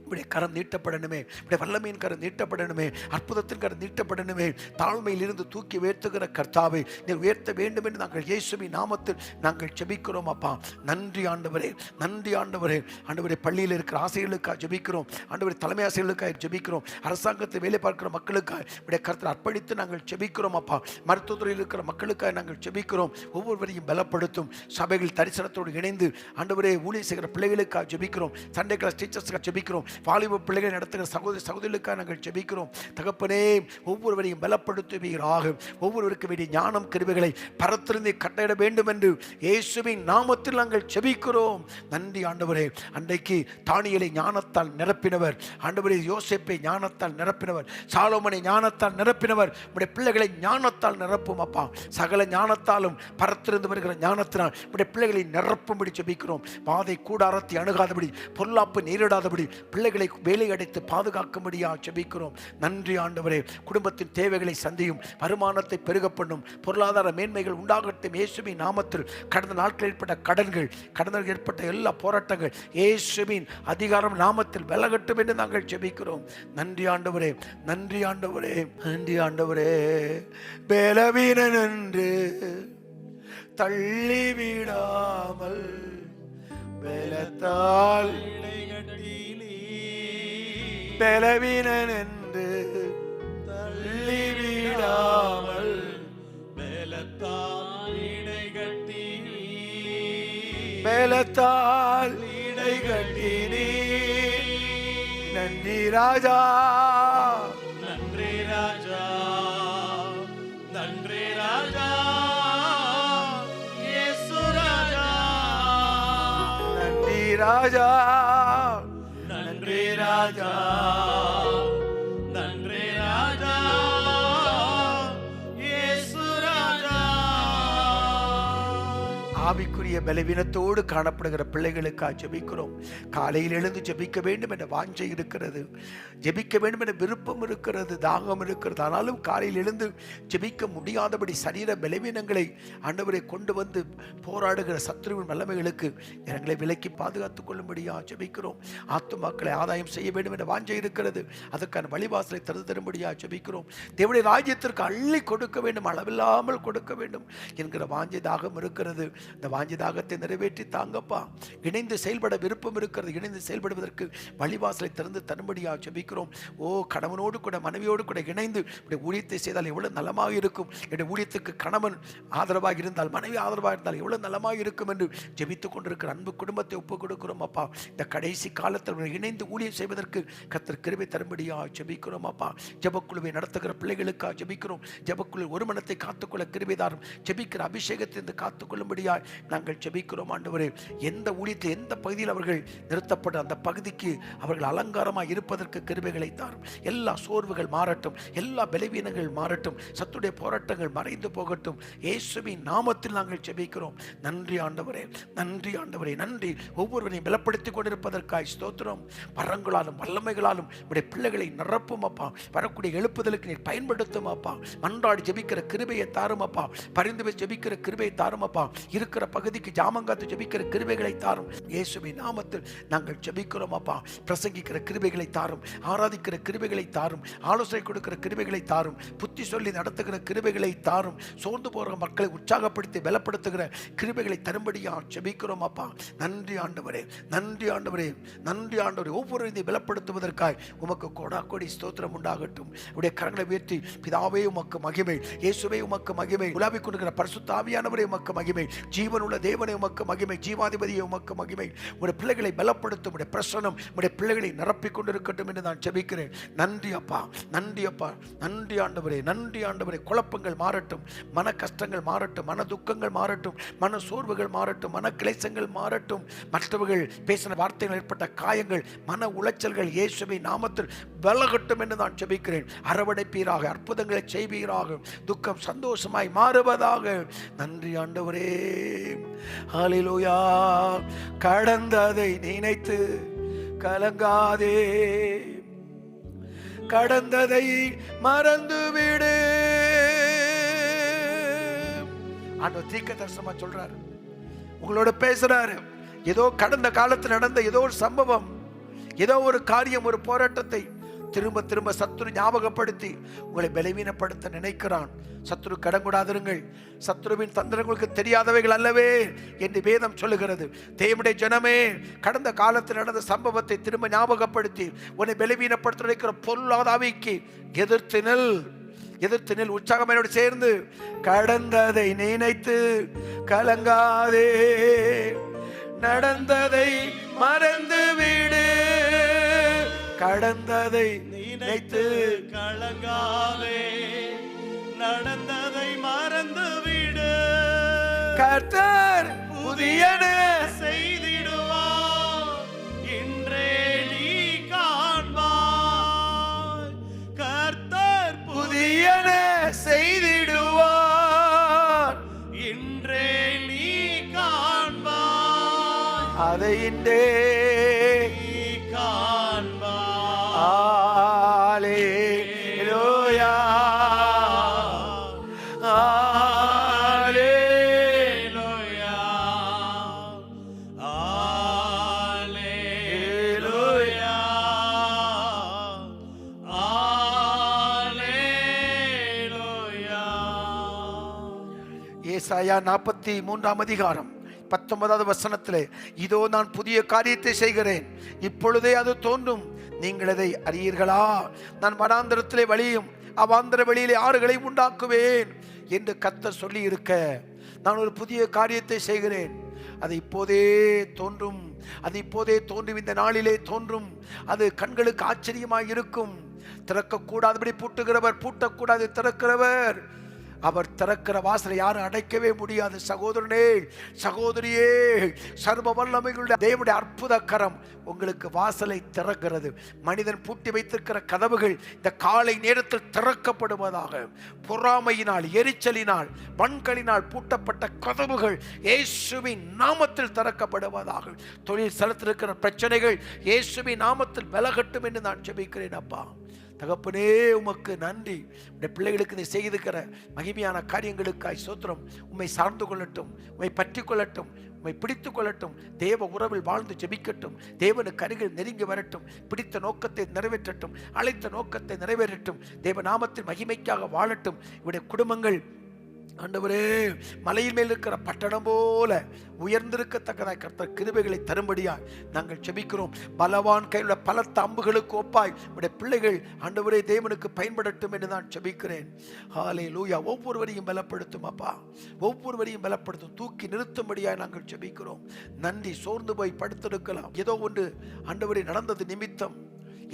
இப்படி கரம் நீட்டப்படணுமே, இப்படி வல்லமையின் கரம் நீட்டப்படணுமே, அற்புதத்தின் கரம் நீட்டப்படணுமே. தாழ்மையில் இருந்து தூக்கி உயர்த்துகிற கர்த்தாவை நீர் உயர்த்த வேண்டும் என்று நாங்கள் இயேசுவின் நாமத்தில் நாங்கள் ஜெபிக்கிறோம் அப்பா. நன்றி ஆண்டவரே, நன்றி ஆண்டவரே. ஆண்டவரே, பள்ளியில் இருக்கிற ஆசிரியர்களுக்காக ஜெபிக்கிறோம். ஆண்டவரே, தலைமை ஆசிரியர்களுக்காக ஜெபிக்கிறோம். அரசாங்கத்தில் வேலை பார்க்கிற மக்களுக்காக இப்படி கருத்தில் அர்ப்பணித்து நாங்கள் ஜெபிக்கிறோம் அப்பா. மருத்துவத்துறையில் இருக்கிற மக்களுக்காக நாங்கள் ஜெபிக்கிறோம். ஒவ்வொருவரையும் பலப்படுத்தும். சபைகள் தரிசனத்தோடு இணைந்து ஆண்டவரே ஊழியர் செய்கிற பிள்ளைகளுக்காக ஜெபிக்கிறோம். சண்டே கிளாஸ் டீச்சர்ஸ்க்காக ஜெபிக்கிறோம். வாலிப பிள்ளைகளை நடத்துகிற சகோதரி சகோதரிகளுக்காக நாங்கள் ஜெபிக்கிறோம். தகப்பனே, ஒவ்வொருவரையும் பலப்படுத்துவீராக. ஒவ்வொருவருக்கு வேண்டிய ஞானம் கிருபைகளை பரத்திலிருந்து கட்டளையிட வேண்டும் என்று இயேசுவின் நாமத்தில் நாங்கள் ஜெபிக்கிறோம். நன்றி ஆண்டவரே. அன்றைக்கு தானியேலை ஞானத்தால் நிரப்பினவர், ஆண்டவரே யோசேப்பை ஞானத்தால் நிரப்பினவர், சாலோமோனை ஞானத்தால் நிரப்பினவர். உடைய பிள்ளைகளை ஞானத்தால் நிரப்பும் அப்பா. சகல ஞானத்தாலும் பரத்திலிருந்து வருகிற ஞானத்தினால் உடைய பிள்ளைகளை நிரப்பும்படி ஜெபிக்கிறோம். பாதை கூடாரத்தை அணுகாதபடி, பொல்லாப்பு நேரிடாதபடி, பிள்ளைகளை வேலை அடைத்து பாதுகாக்கும்படியா ஜெபிக்கிறோம். நன்றி ஆண்டவரே. குடும்பத்தின் தேவைகளை சந்தியும், வருமானத்தை பெருக பண்ணும், பொருளாதார மேன்மைகள் உண்டாகட்டும் இயேசுவின் நாமத்தில். கடந்த நாட்களில் ஏற்பட்ட கடன்கள், கடந்த ஏற்பட்ட எல்லா போராட்டங்கள் இயேசுவின் அதிகாரம் நாமத்தில் விலகட்டும் என்று நாங்கள் ஜெபிக்கிறோம். நன்றி ஆண்டவரே, நன்றி ஆண்டவரே, நன்றி ஆண்டவரே. பலவீனன் என்று தள்ளிவிடாமல் பலத்தால் பலவீனன் என்று தள்ளிவிடாமல் பலத்தால் இடைகட்டினீ. நன்றி ராஜா, நன்றி ராஜா, நன்றி ராஜா, இயேசு ராஜா. நன்றி ராஜா, நன்றி ராஜா, நன்றி ராஜா, இயேசு ராஜா. ஆவிக்குரிய பலவீனத்தோடு காணப்படுகிற பிள்ளைகளுக்காக ஜெபிக்கிறோம். காலையில் எழுந்து ஜெபிக்க வேண்டும் என்ற வாஞ்சை இருக்கிறது, ஜெபிக்க வேண்டும் என்ற விருப்பம் இருக்கிறது, தாகம் இருக்கிறது. ஆனாலும் காலையில் எழுந்து ஜெபிக்க முடியாதபடி சரீர பலவீனங்களை ஆண்டவரை கொண்டு வந்து போராடுகிற சத்துருவின் வல்லமைகளுக்கு எங்களை விலக்கி பாதுகாத்துக் கொள்ளும்படியா ஜெபிக்கிறோம். ஆத்துமாக்களை ஆதாயம் செய்ய வேண்டும் என்ற வாஞ்சை இருக்கிறது, அதற்கான வழிவாசலை திறந்து தரும்படியா ஜெபிக்கிறோம். தேவனுடைய ராஜ்யத்திற்கு அள்ளி கொடுக்க வேண்டும், அளவில்லாமல் கொடுக்க வேண்டும் என்கிற வாஞ்சை தாகம் இருக்கிறது. இந்த வாஞ்சி தாகத்தை நிறைவேற்றி தாங்கப்பா. இணைந்து செயல்பட விருப்பம் இருக்கிறது, இணைந்து செயல்படுவதற்கு வழிவாசலை திறந்து தரும்படியா ஜெபிக்கிறோம். ஓ, கணவனோடு கூட மனைவியோடு கூட இணைந்து ஊழியத்தை செய்தால் எவ்வளவு நலமாக இருக்கும். என்னுடைய ஊழியத்துக்கு கணவன் ஆதரவாக இருந்தால், மனைவி ஆதரவாக இருந்தால் எவ்வளவு நலமாக இருக்கும் என்று ஜெபித்துக் கொண்டிருக்கிற அன்பு குடும்பத்தை ஒப்புக் கொடுக்கிறோம் அப்பா. இந்த கடைசி காலத்தில் இணைந்து ஊழியம் செய்வதற்கு கர்த்தர் கிருபை தரும்படியா ஜெபிக்கிறோம் அப்பா. ஜெபக்குழுவை நடத்துகிற பிள்ளைகளுக்காக ஜெபிக்கிறோம். ஜெபக்குழு ஒரு மனத்தை காத்துக்கொள்ள கிருபை தாரும். ஜெபிக்கிற அபிஷேகத்தை காத்துக்கொள்ளும்படியா நாங்கள் ஜெபிக்கிறோம் ஆண்டவரே. எந்த ஊழியத்தில் எந்த பகுதியில் அவர்கள் நிறுத்தப்பட்ட அந்த பகுதிக்கு அவர்கள் அலங்காரமாக இருப்பதற்கு கிருபைகளை தாரும். எல்லா சோர்வுகள் மாறட்டும், எல்லா பலவீனங்கள் மாறட்டும், சத்துடைய போராட்டங்கள் மறைந்து போகட்டும். இயேசுவின் நாமத்தில் நாங்கள் ஜெபிக்கிறோம். நன்றி ஆண்டவரே, நன்றி ஆண்டவரே, நன்றி. ஒவ்வொருவரையும் பலப்படுத்திக் கொண்டிருப்பதற்காய் ஸ்தோத்திரம். வரங்களாலும் வல்லமைகளாலும் உடைய பிள்ளைகளை நிரப்பும் அப்பா. வரக்கூடிய எழுப்புதலுக்கு நீர் பயன்படுத்தும் அப்பா. மன்றாடி ஜெபிக்கிற கிருபையை தாரும் அப்பா. பரிந்து ஜெபிக்கிற கிருபையை தாரும் அப்பா. இருக்கிற பகுதிக்கு ஜாமங்காத்து ஜெபிக்கிற கிருபைகளை தாரும். இயேசுவின் நாமத்தில் நாங்கள் ஜெபிக்கிறோம் அப்பா. பிரசங்கிக்கிற கிருபைகளை தாரும், ஆராதிக்கிற கிருபைகளை தாரும், ஆலோசனை கொடுக்கிற கிருபைகளை தாரும், புத்தி சொல்லி நடத்துகிற கிருபைகளை தாரும், சோர்ந்து போகிற மக்களை உற்சாகப்படுத்தி பலப்படுத்துகிற கிருபைகளை தரும்படியா ஜெபிக்கிறோம் அப்பா. நன்றி ஆண்டவரே, நன்றி ஆண்டவரே, நன்றி ஆண்டவரே. ஒவ்வொரு இதை பலப்படுத்துவதற்காய் உமக்கு கோடா கோடி ஸ்தோத்திரம் உண்டாகட்டும். உடைய கரங்களை உயர்த்தி, பிதாவே உமக்கு மகிமை, இயேசுவே உமக்கு மகிமை, உலாவிக் கொண்டிருக்கிற பரிசுத்த ஆவியானவரே உமக்கு மகிமை, ஜீவனுள்ள தேவனே உமக்கு மகிமை, ஜீவாதிபதியே உமக்கு மகிமை. உடைய பிள்ளைகளை பலப்படுத்தும் உடைய பிரசனம் உடைய பிள்ளைகளை நிரப்பிக் கொண்டிருக்கட்டும் என்று நான் ஜெபிக்கிறேன். நன்றி அப்பா, நன்றி அப்பா, நன்றி ஆண்டவரே, நன்றி ஆண்டவரே. குழப்பங்கள் மாறட்டும், மன கஷ்டங்கள் மாறட்டும், மன துக்கங்கள் மாறட்டும், மன சோர்வுகள் மாறட்டும், மன கிளேசங்கள் மாறட்டும். மற்றவர்கள் பேசின வார்த்தைகள் ஏற்பட்ட காயங்கள், மன உளைச்சல்கள் இயேசுவின் நாமத்தில் விலகட்டும் என்று நான் ஜெபிக்கிறேன். அரவணைப்பீராக, அற்புதங்களை செய்வீராக, துக்கம் சந்தோஷமாய் மாறுவதாக. நன்றி ஆண்டவரே, ஹல்லேலூயா. கடந்ததை நினைத்து கலங்காதே, கடந்ததை மறந்துவிடு. ஆண்டவர் தீர்க்கதரிசனமா சொல்றாரு, உங்களோட பேசுறாரு. ஏதோ கடந்த காலத்தில் நடந்த ஏதோ ஒரு சம்பவம், ஏதோ ஒரு காரியம், ஒரு போராட்டத்தை திரும்ப திரும்ப சத்துரு ஞாபகப்படுத்தி உங்களை பலவீனப்படுத்த நினைக்கிறான். சத்துரு கடங்கூடாதிருங்கள், சத்துருவின் தந்திரங்களுக்கு தெரியாதவைகள் அல்லவே என்று வேதம் சொல்லுகிறது. தேவனுடைய ஜனமே, கடந்த காலத்தில் நடந்த சம்பவத்தை திரும்ப ஞாபகப்படுத்தி உன்னை பலவீனப்படுத்த நினைக்கிற பொருளாதாவிக்கு எதிர்த்து நெல், உற்சாகமையோடு சேர்ந்து கடந்ததை நினைத்து கலங்காதே, நடந்ததை மறந்து விடு. கடந்ததை நினைத்து கலங்காதே, நடந்ததை மறந்து விடு. கர்த்தர் புதியன செய்திடுவார், இன்றே நீ காண்பாய். கர்த்தர் புதியன செய்திடுவார், இன்றே நீ காண்பாய். அதை இன்றே நீ காண்பாய். ஏசாயா 43 அதிகாரம் 19வது வசனத்திலே, இதோ நான் புதிய காரியத்தை செய்கிறேன், இப்பொழுதே அது தோன்றும், நீங்கள் அதை அறியீர்களா? நான் வனாந்தரத்திலே வழியும் அவாந்தர வெளியிலே ஆறுகளை உண்டாக்குவேன் என்று கர்த்தர் சொல்லி இருக்க, நான் ஒரு புதிய காரியத்தை செய்கிறேன், அது இப்போதே தோன்றும், அது இப்போதே தோன்றும், இந்த நாளிலே தோன்றும், அது கண்களுக்கு ஆச்சரியமாய் இருக்கும். திறக்கக்கூடாதபடி பூட்டுகிறவர், பூட்டக்கூடாது திறக்கிறவர், அவர் திறக்கிற வாசலை யாரும் அடைக்கவே முடியாது. சகோதரனே, சகோதரியே, சர்வ வல்லமைகளுடைய தேவனுடைய அற்புத கரம் உங்களுக்கு வாசலை திறக்கிறது. மனிதன் பூட்டி வைத்திருக்கிற கதவுகள் இந்த காலை நேரத்தில் திறக்கப்படுவதாக. பொறாமையினால், எரிச்சலினால், வன்களினால் பூட்டப்பட்ட கதவுகள் இயேசுவின் நாமத்தில் திறக்கப்படுவதாக. தொழில் ஸ்தலத்தில் இருக்கிற பிரச்சனைகள் இயேசுவின் நாமத்தில் விலகட்டும் என்று நான் ஜெபிக்கிறேன். அப்பா தகப்பனே, உமக்கு நன்றி. உடைய பிள்ளைகளுக்கு நீ செய்திருக்கிற மகிமையான காரியங்களுக்காய் ஸ்தோத்திரம். உம்மை சார்ந்து கொள்ளட்டும், உம்மை பற்றி கொள்ளட்டும், உம்மை பிடித்து கொள்ளட்டும், தேவ உறவில் வாழ்ந்து ஜெபிக்கட்டும், தேவனுக்கு அருகில் நெருங்கி வரட்டும், பிடித்த நோக்கத்தை நிறைவேற்றட்டும், அழைத்த நோக்கத்தை நிறைவேறட்டும், தேவ நாமத்தின் மகிமைக்காக வாழட்டும். இவருடைய குடும்பங்கள் ஆண்டவரே மலையின் மேல் இருக்கிற பட்டணம் போல உயர்ந்திருக்கத்தக்கதாய் கர்த்தர் கிருபைகளை தரும்படியாய் நாங்கள் ஜெபிக்கிறோம். பலவான் கையிலுள்ள பலத்த அம்புகளுக்கு ஒப்பாய் உடைய பிள்ளைகள் ஆண்டவரே தேவனுக்கு பயன்படட்டும் என்று நான் ஜெபிக்கிறேன். ஹல்லேலூயா. ஒவ்வொருவரையும் பலப்படுத்தும் அப்பா, ஒவ்வொருவரையும் பலப்படுத்தும், தூக்கி நிறுத்தும்படியாய் நாங்கள் ஜெபிக்கிறோம். நன்றி. சோர்ந்து போய் படுத்திருக்கலாம், ஏதோ ஒன்று ஆண்டவரே நடந்தது நிமித்தம்,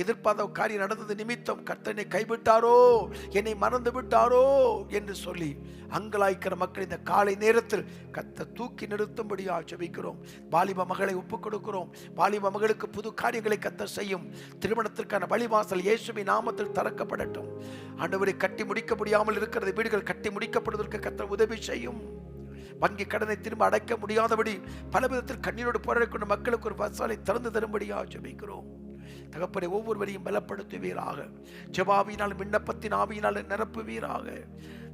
எதிர்பார்த்த காரியம் நடந்தது நிமித்தம் கர்த்தனை கைவிட்டாரோ, என்னை மறந்து விட்டாரோ என்று சொல்லி அங்கலாய்க்கிற மக்கள் இந்த காலை நேரத்தில் கர்த்தர் தூக்கி நிறுத்தும்படியாக ஜெபிக்கிறோம். வாலிப மகளை ஒப்புக் கொடுக்கிறோம். வாலிப மகளுக்கு புது காரியங்களை கர்த்தர் செய்யும். திருமணத்திற்கான வழிவாசல் இயேசுவின் நாமத்தில் திறக்கப்படட்டும். ஆண்டவரை கட்டி முடிக்க முடியாமல் இருக்கிறது வீடுகள் கட்டி முடிக்கப்படுவதற்கு கர்த்தர் உதவி செய்யும். வங்கி கடனை திரும்ப அடைக்க முடியாதபடி பல விதத்தில் கண்ணீரோடு போராடிக்கொண்ட மக்களுக்கு ஒரு வாசலை திறந்து தரும்படியாக ஜெபிக்கிறோம். தகப்பனை ஒவ்வொருவரையும் பலப்படுத்துவீராக. ஜெபாவினால் விண்ணப்பத்தின் ஆவியினால் நிரப்புவீராக.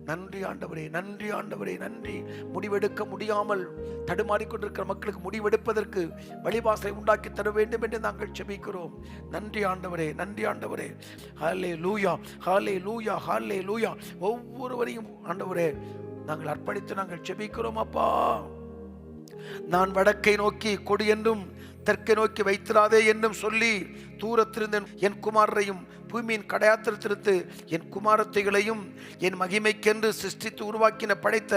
நன்றி ஆண்டவரே, நன்றி ஆண்டவரே, நன்றி. முடிவெடுக்க முடியாமல் தடுமாறிக்கொண்டிருக்கிற மக்களுக்கு முடிவெடுப்பதற்கு வழிவாசலை உண்டாக்கி தர வேண்டும் என்று நாங்கள் ஜெபிக்கிறோம். நன்றி ஆண்டவரே, நன்றி ஆண்டவரே. ஹல்லேலூயா, ஹல்லேலூயா, ஹல்லேலூயா. ஒவ்வொருவரையும் ஆண்டவரே நாங்கள் அர்ப்பணித்து நாங்கள் ஜெபிக்கிறோம். அப்பா, நான் வடக்கை நோக்கி கொடு என்றும் தெற்கை நோக்கி வைத்திராதே என்றும் சொல்லி தூரத்திலிருந்து என் குமாரரையும் பூமியின் கடையாத்திரத்திலிருந்து என் குமாரத்தைகளையும் என் மகிமைக்கென்று சிருஷ்டித்து உருவாக்கின படைத்த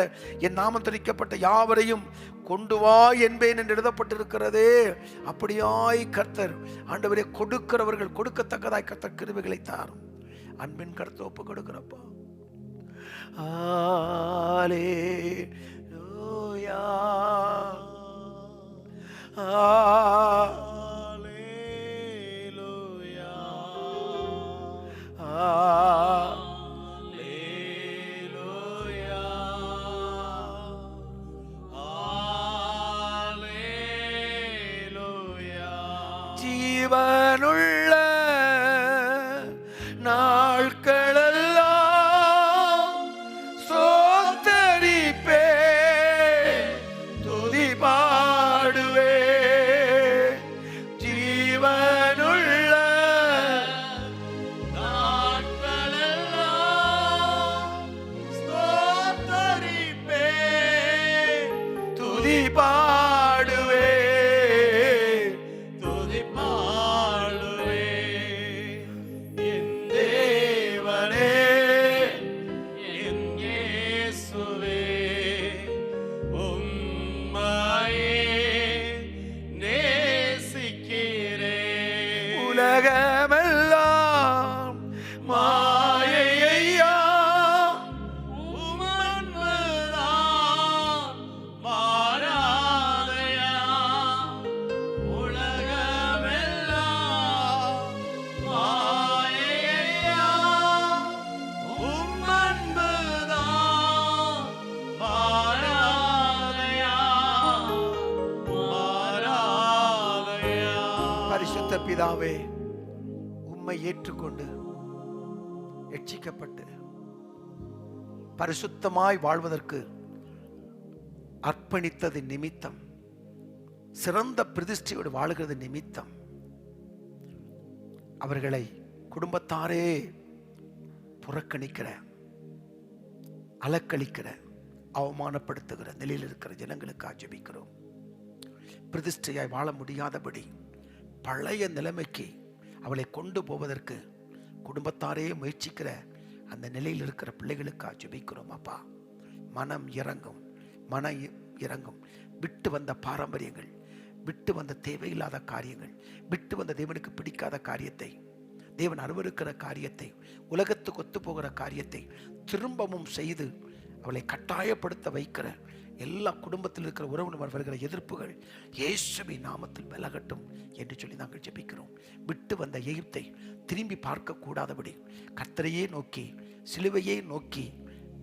என் நாமம் தரிக்கப்பட்ட யாவரையும் கொண்டு வா என்பேன் என்று எழுதப்பட்டிருக்கிறதே. அப்படியாய் கர்த்தர் ஆண்டவரே கொடுக்கிறவர்கள் கொடுக்கத்தக்கதாய் கர்த்தர் கிருபைகளை தாரும். அன்பின் கருத்தை ஒப்பு கொடுக்கிறப்பா. ஹல்லேலூயா, ஹல்லேலூயா, ஹல்லேலூயா, ஹல்லேலூயா. ஜீவனுள்ள நாட்களெல்லாம் சோத்தரிப்பே, துதி பாடுவே. ஜீவனுள்ள நாட்களெல்லாம் ஸ்தோத்தரிப்பேன், துதி பாடுவே. துதி பாடுவேன். என் தேவனே, என் இயேசுவே, உம்மையே நேசிக்கிறேன். உலகமெல்லாம் மாயையா, உம் அன்புதான் மாறாதையா. உலகமெல்லாம் மாயையா, உம் அன்புதான் மாறாதையா, மாறாதையா. பரிசுத்த பிதாவே, உம்மை ஏற்றுக்கொண்டு ரட்சிக்கப்பட்டு பரிசுத்தமாய் வாழ்வதற்கு அர்ப்பணித்தது நிமித்தம், சிறந்த பிரதிஷ்டையோடு வாழுகிறது நிமித்தம் அவர்களை குடும்பத்தாரே புறக்கணிக்கிற, அலக்களிக்கிற, அவமானப்படுத்துகிற நிலையில் இருக்கிற ஜனங்களுக்காக ஜெபிக்கிறோம். பிரதிஷ்டையாய் வாழ முடியாதபடி பழைய நிலைமைக்கு அவளை கொண்டு போவதற்கு குடும்பத்தாரே முயற்சிக்கிற அந்த நிலையில் இருக்கிற பிள்ளைகளுக்காக ஜெபிக்கிறோம். அப்பா, மனம் இறங்கும். விட்டு வந்த பாரம்பரியங்கள், விட்டு வந்த தேவையில்லாத காரியங்கள், விட்டு வந்த தேவனுக்கு பிடிக்காத காரியத்தை, தேவன் அருவருக்கிற காரியத்தை, உலகத்துக்கு ஒத்து போகிற காரியத்தை திரும்பவும் செய்து அவளை கட்டாயப்படுத்த வைக்கிற எல்லா குடும்பத்தில் இருக்கிற உறவினர் வருகிற எதிர்ப்புகள் இயேசுவின் நாமத்தில் விலகட்டும் என்று சொல்லி நாங்கள் ஜெபிக்கிறோம். விட்டு வந்த எகிப்தை திரும்பி பார்க்க கூடாதபடி கர்த்தரையே நோக்கி, சிலுவையே நோக்கி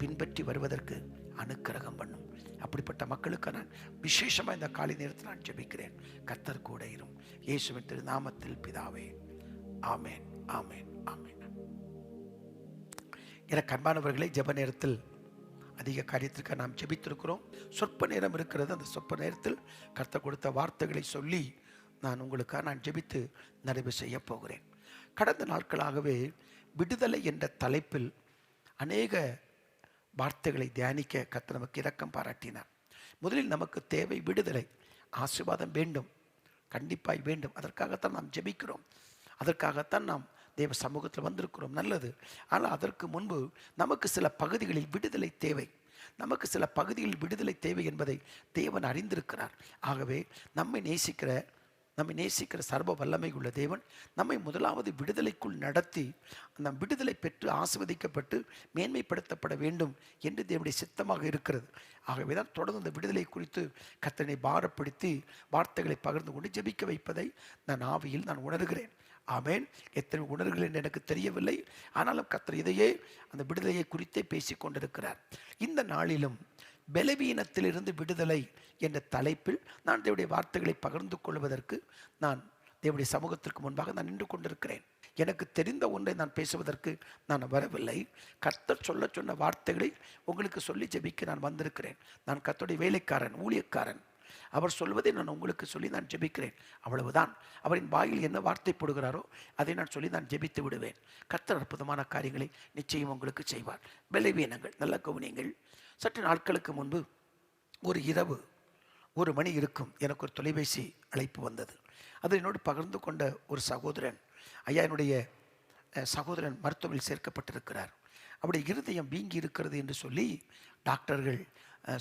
பின்பற்றி வருவதற்கு அனுக்கிரகம் பண்ணும். அப்படிப்பட்ட மக்களுக்கு நான் விசேஷமாக இந்த காலை நேரத்தில் நான் ஜெபிக்கிறேன். கர்த்தர் கூட இரும். இயேசுவின் திரு நாமத்தில் பிதாவே, ஆமேன், ஆமேன், ஆமேன். எனக்கு அன்பானவர்களை, ஜெப நேரத்தில் அதிக காரியத்திற்கு நாம் ஜெபித்திருக்கிறோம். சொற்ப நேரம் இருக்கிறது. அந்த சொற்ப நேரத்தில் கர்த்தர் கொடுத்த வார்த்தைகளை சொல்லி நான் ஜெபித்து நிறைவு செய்ய போகிறேன். கடந்த நாட்களாகவே விடுதலை என்ற தலைப்பில் அநேக வார்த்தைகளை தியானிக்க கர்த்தர் நமக்கு இரக்கம் பாராட்டினார். முதலில் நமக்கு தேவை விடுதலை. ஆசீர்வாதம் வேண்டும், கண்டிப்பாய் வேண்டும். அதற்காகத்தான் நாம் ஜெபிக்கிறோம், அதற்காகத்தான் நாம் தேவ சமூகத்தில் வந்திருக்கிறோம். நல்லது. ஆனால் அதற்கு முன்பு நமக்கு சில பகுதிகளில் விடுதலை தேவை. நமக்கு சில பகுதிகளில் விடுதலை தேவை என்பதை தேவன் அறிந்திருக்கிறார். ஆகவே நம்மை நேசிக்கிற சர்வ வல்லமை உள்ள தேவன் நம்மை முதலாவது விடுதலைக்குள் நடத்தி அந்த விடுதலை பெற்று ஆசீர்வதிக்கப்பட்டு மேன்மைப்படுத்தப்பட வேண்டும் என்று தேவனுடைய சித்தமாக இருக்கிறது. ஆகவே தான் தொடர்ந்து இந்த விடுதலை குறித்து கர்த்தரை பாரப்படுத்தி வார்த்தைகளை பகிர்ந்து கொண்டு ஜெபிக்க வைப்பதை நான் ஆவியில் உணர்கிறேன். ஆமேன். எத்தனை உணர்வுகள் என்று எனக்கு தெரியவில்லை. ஆனாலும் கர்த்தர் இதையே, அந்த விடுதலையை குறித்தே பேசிக் கொண்டிருக்கிறார். இந்த நாளிலும் பலவீனத்திலிருந்து விடுதலை என்ற தலைப்பில் நான் தேவனுடைய வார்த்தைகளை பகிர்ந்து கொள்வதற்கு நான் தேவனுடைய சமூகத்திற்கு முன்பாக நான் நின்று கொண்டிருக்கிறேன். எனக்கு தெரிந்த ஒன்றை நான் பேசுவதற்கு நான் வரவில்லை. கர்த்தர் சொன்ன வார்த்தைகளை உங்களுக்கு சொல்லி ஜெபிக்க நான் வந்திருக்கிறேன். நான் கர்த்தருடைய வேலைக்காரன், ஊழியக்காரன். அவர் சொல்வதை நான் உங்களுக்கு சொல்லி நான் ஜெபிக்கிறேன், அவ்வளவுதான். அவரின் வாயில் என்ன வார்த்தை போடுகிறாரோ அதை நான் சொல்லி நான் ஜெபித்து விடுவேன். கர்த்தர் அற்புதமான காரியங்களை நிச்சயம் உங்களுக்கு செய்வார். பலவீனங்கள், நல்ல கவனியங்கள். சற்று நாட்களுக்கு முன்பு ஒரு இரவு 1 மணி இருக்கும், எனக்கு ஒரு தொலைபேசி அழைப்பு வந்தது. அது என்னோடு பகிர்ந்து கொண்ட ஒரு சகோதரன், ஐயா, என்னுடைய சகோதரன் மருத்துவமனையில் சேர்க்கப்பட்டிருக்கிறார், அவருடைய இருதயம் வீங்கி இருக்கிறது என்று சொல்லி டாக்டர்கள்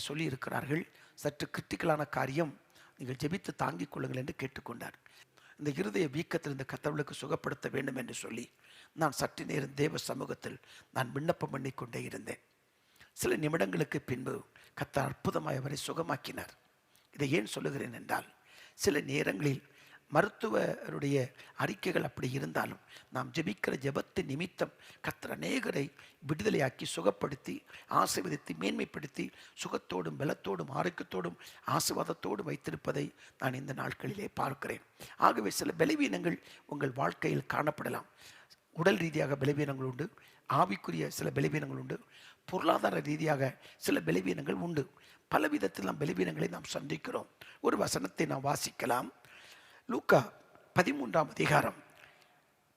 சொல்லி இருக்கிறார்கள். சற்று கிரிட்டிக்கலான காரியம், நீங்கள் ஜெபித்து தாங்கிக் கொள்ளுங்கள் என்று கேட்டுக்கொண்டார். இந்த இருதய வீக்கத்தில் இந்த கர்த்தருக்கு சுகப்படுத்த வேண்டும் என்று சொல்லி நான் சற்று நேரம் தேவ சமூகத்தில் நான் விண்ணப்பம் பண்ணி கொண்டே இருந்தேன். சில நிமிடங்களுக்கு பின்பு கர்த்தர் அற்புதமாய் அவரை சுகமாக்கினார். இதை ஏன் சொல்லுகிறேன் என்றால், சில நேரங்களில் மருத்துவருடைய அறிக்கைகள் அப்படி இருந்தாலும் நாம் ஜெபிக்கிற ஜெபத்தின் நிமித்தம் கர்த்தர் அநேகரை விடுதலையாக்கி சுகப்படுத்தி ஆசீர்வதித்து மேன்மைப்படுத்தி சுகத்தோடும் பலத்தோடும் ஆரோக்கியத்தோடும் ஆசீர்வாதத்தோடும் வைத்திருப்பதை நான் இந்த நாட்களிலே பார்க்கிறேன். ஆகவே சில பலவீனங்கள் உங்கள் வாழ்க்கையில் காணப்படலாம். உடல் ரீதியாக பலவீனங்கள் உண்டு, ஆவிக்குரிய சில பலவீனங்கள் உண்டு, பொருளாதார ரீதியாக சில பலவீனங்கள் உண்டு. பல விதத்தில் நாம் பலவீனங்களை நாம் சந்திக்கிறோம். ஒரு வசனத்தை நாம் வாசிக்கலாம். லூக்கா 13ஆம் அதிகாரம்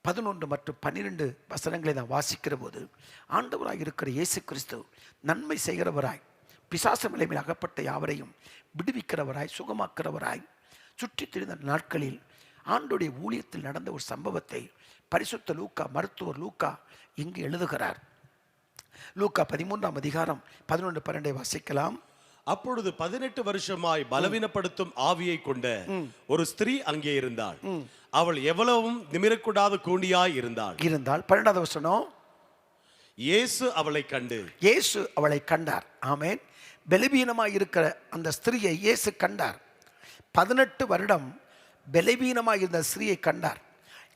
11 மற்றும் 12 வசனங்களை நாம் வாசிக்கிற போது, ஆண்டவராய் இருக்கிற இயேசு கிறிஸ்து நன்மை செய்கிறவராய், பிசாசு நிலைமையில் அகப்பட்ட யாவரையும் விடுவிக்கிறவராய், சுகமாக்கிறவராய் சுற்றி திரிந்த நாட்களில் ஆண்டோடைய ஊழியத்தில் நடந்த ஒரு சம்பவத்தை பரிசுத்த லூக்கா, மருத்துவர் லூக்கா இங்கு எழுதுகிறார். லூக்கா 13ஆம் அதிகாரம் 11-12 வாசிக்கலாம். அப்பொழுது 18 வருஷமாய் பலவீனப்படுத்தும் ஆவியை கொண்ட ஒரு ஸ்திரீ அங்கே இருந்தாள். அவள் எவ்வளவும் நிமிரக்கூடாத கூண்டியாய் இருந்தாள். 12வது வசனம், இயேசு அவளை கண்டார். ஆமென். பலவீனமாய் இருக்கிற அந்த ஸ்திரீயை இயேசு கண்டார். 18 வருடம் பலவீனமாய் இருந்த ஸ்திரீயை கண்டார்.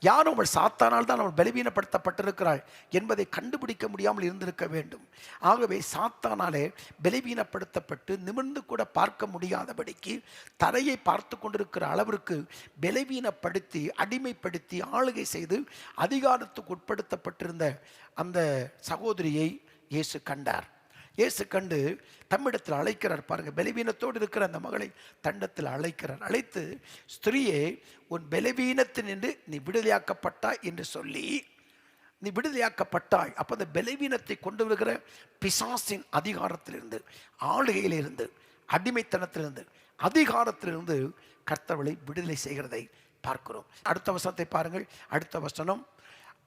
யாரும் அவள் சாத்தானால் தான் அவள் பலவீனப்படுத்தப்பட்டிருக்கிறாள் என்பதை கண்டுபிடிக்க முடியாமல் இருந்திருக்க வேண்டும். ஆகவே சாத்தானாலே பலவீனப்படுத்தப்பட்டு நிமிர்ந்து கூட பார்க்க முடியாதபடிக்கு தரையை பார்த்து கொண்டிருக்கிற அளவிற்கு பலவீனப்படுத்தி அடிமைப்படுத்தி ஆளுகை செய்து அதிகாரத்துக்கு உட்படுத்தப்பட்டிருந்த அந்த சகோதரியை இயேசு கண்டார். இயேசு கண்டு தம்மிடத்தில் அழைக்கிறார். பாருங்க, பலவீனத்தோடு இருக்கிற அந்த மகளை தண்டத்தில் அழைக்கிறார். அழைத்து, ஸ்திரீயே, உன் பலவீனத்தினின்று நீ விடுதலையாக்கப்பட்டாய் என்று சொல்லி நீ விடுதலையாக்கப்பட்டாய். அப்போ அந்த பலவீனத்தை கொண்டு வருகிற பிசாசின் அதிகாரத்திலிருந்து, ஆளுகையிலிருந்து, அடிமைத்தனத்திலிருந்து, அதிகாரத்திலிருந்து கர்த்தர்களை விடுதலை செய்கிறதை பார்க்கிறோம். அடுத்த வசனத்தை பாருங்கள். அடுத்த வசனம்,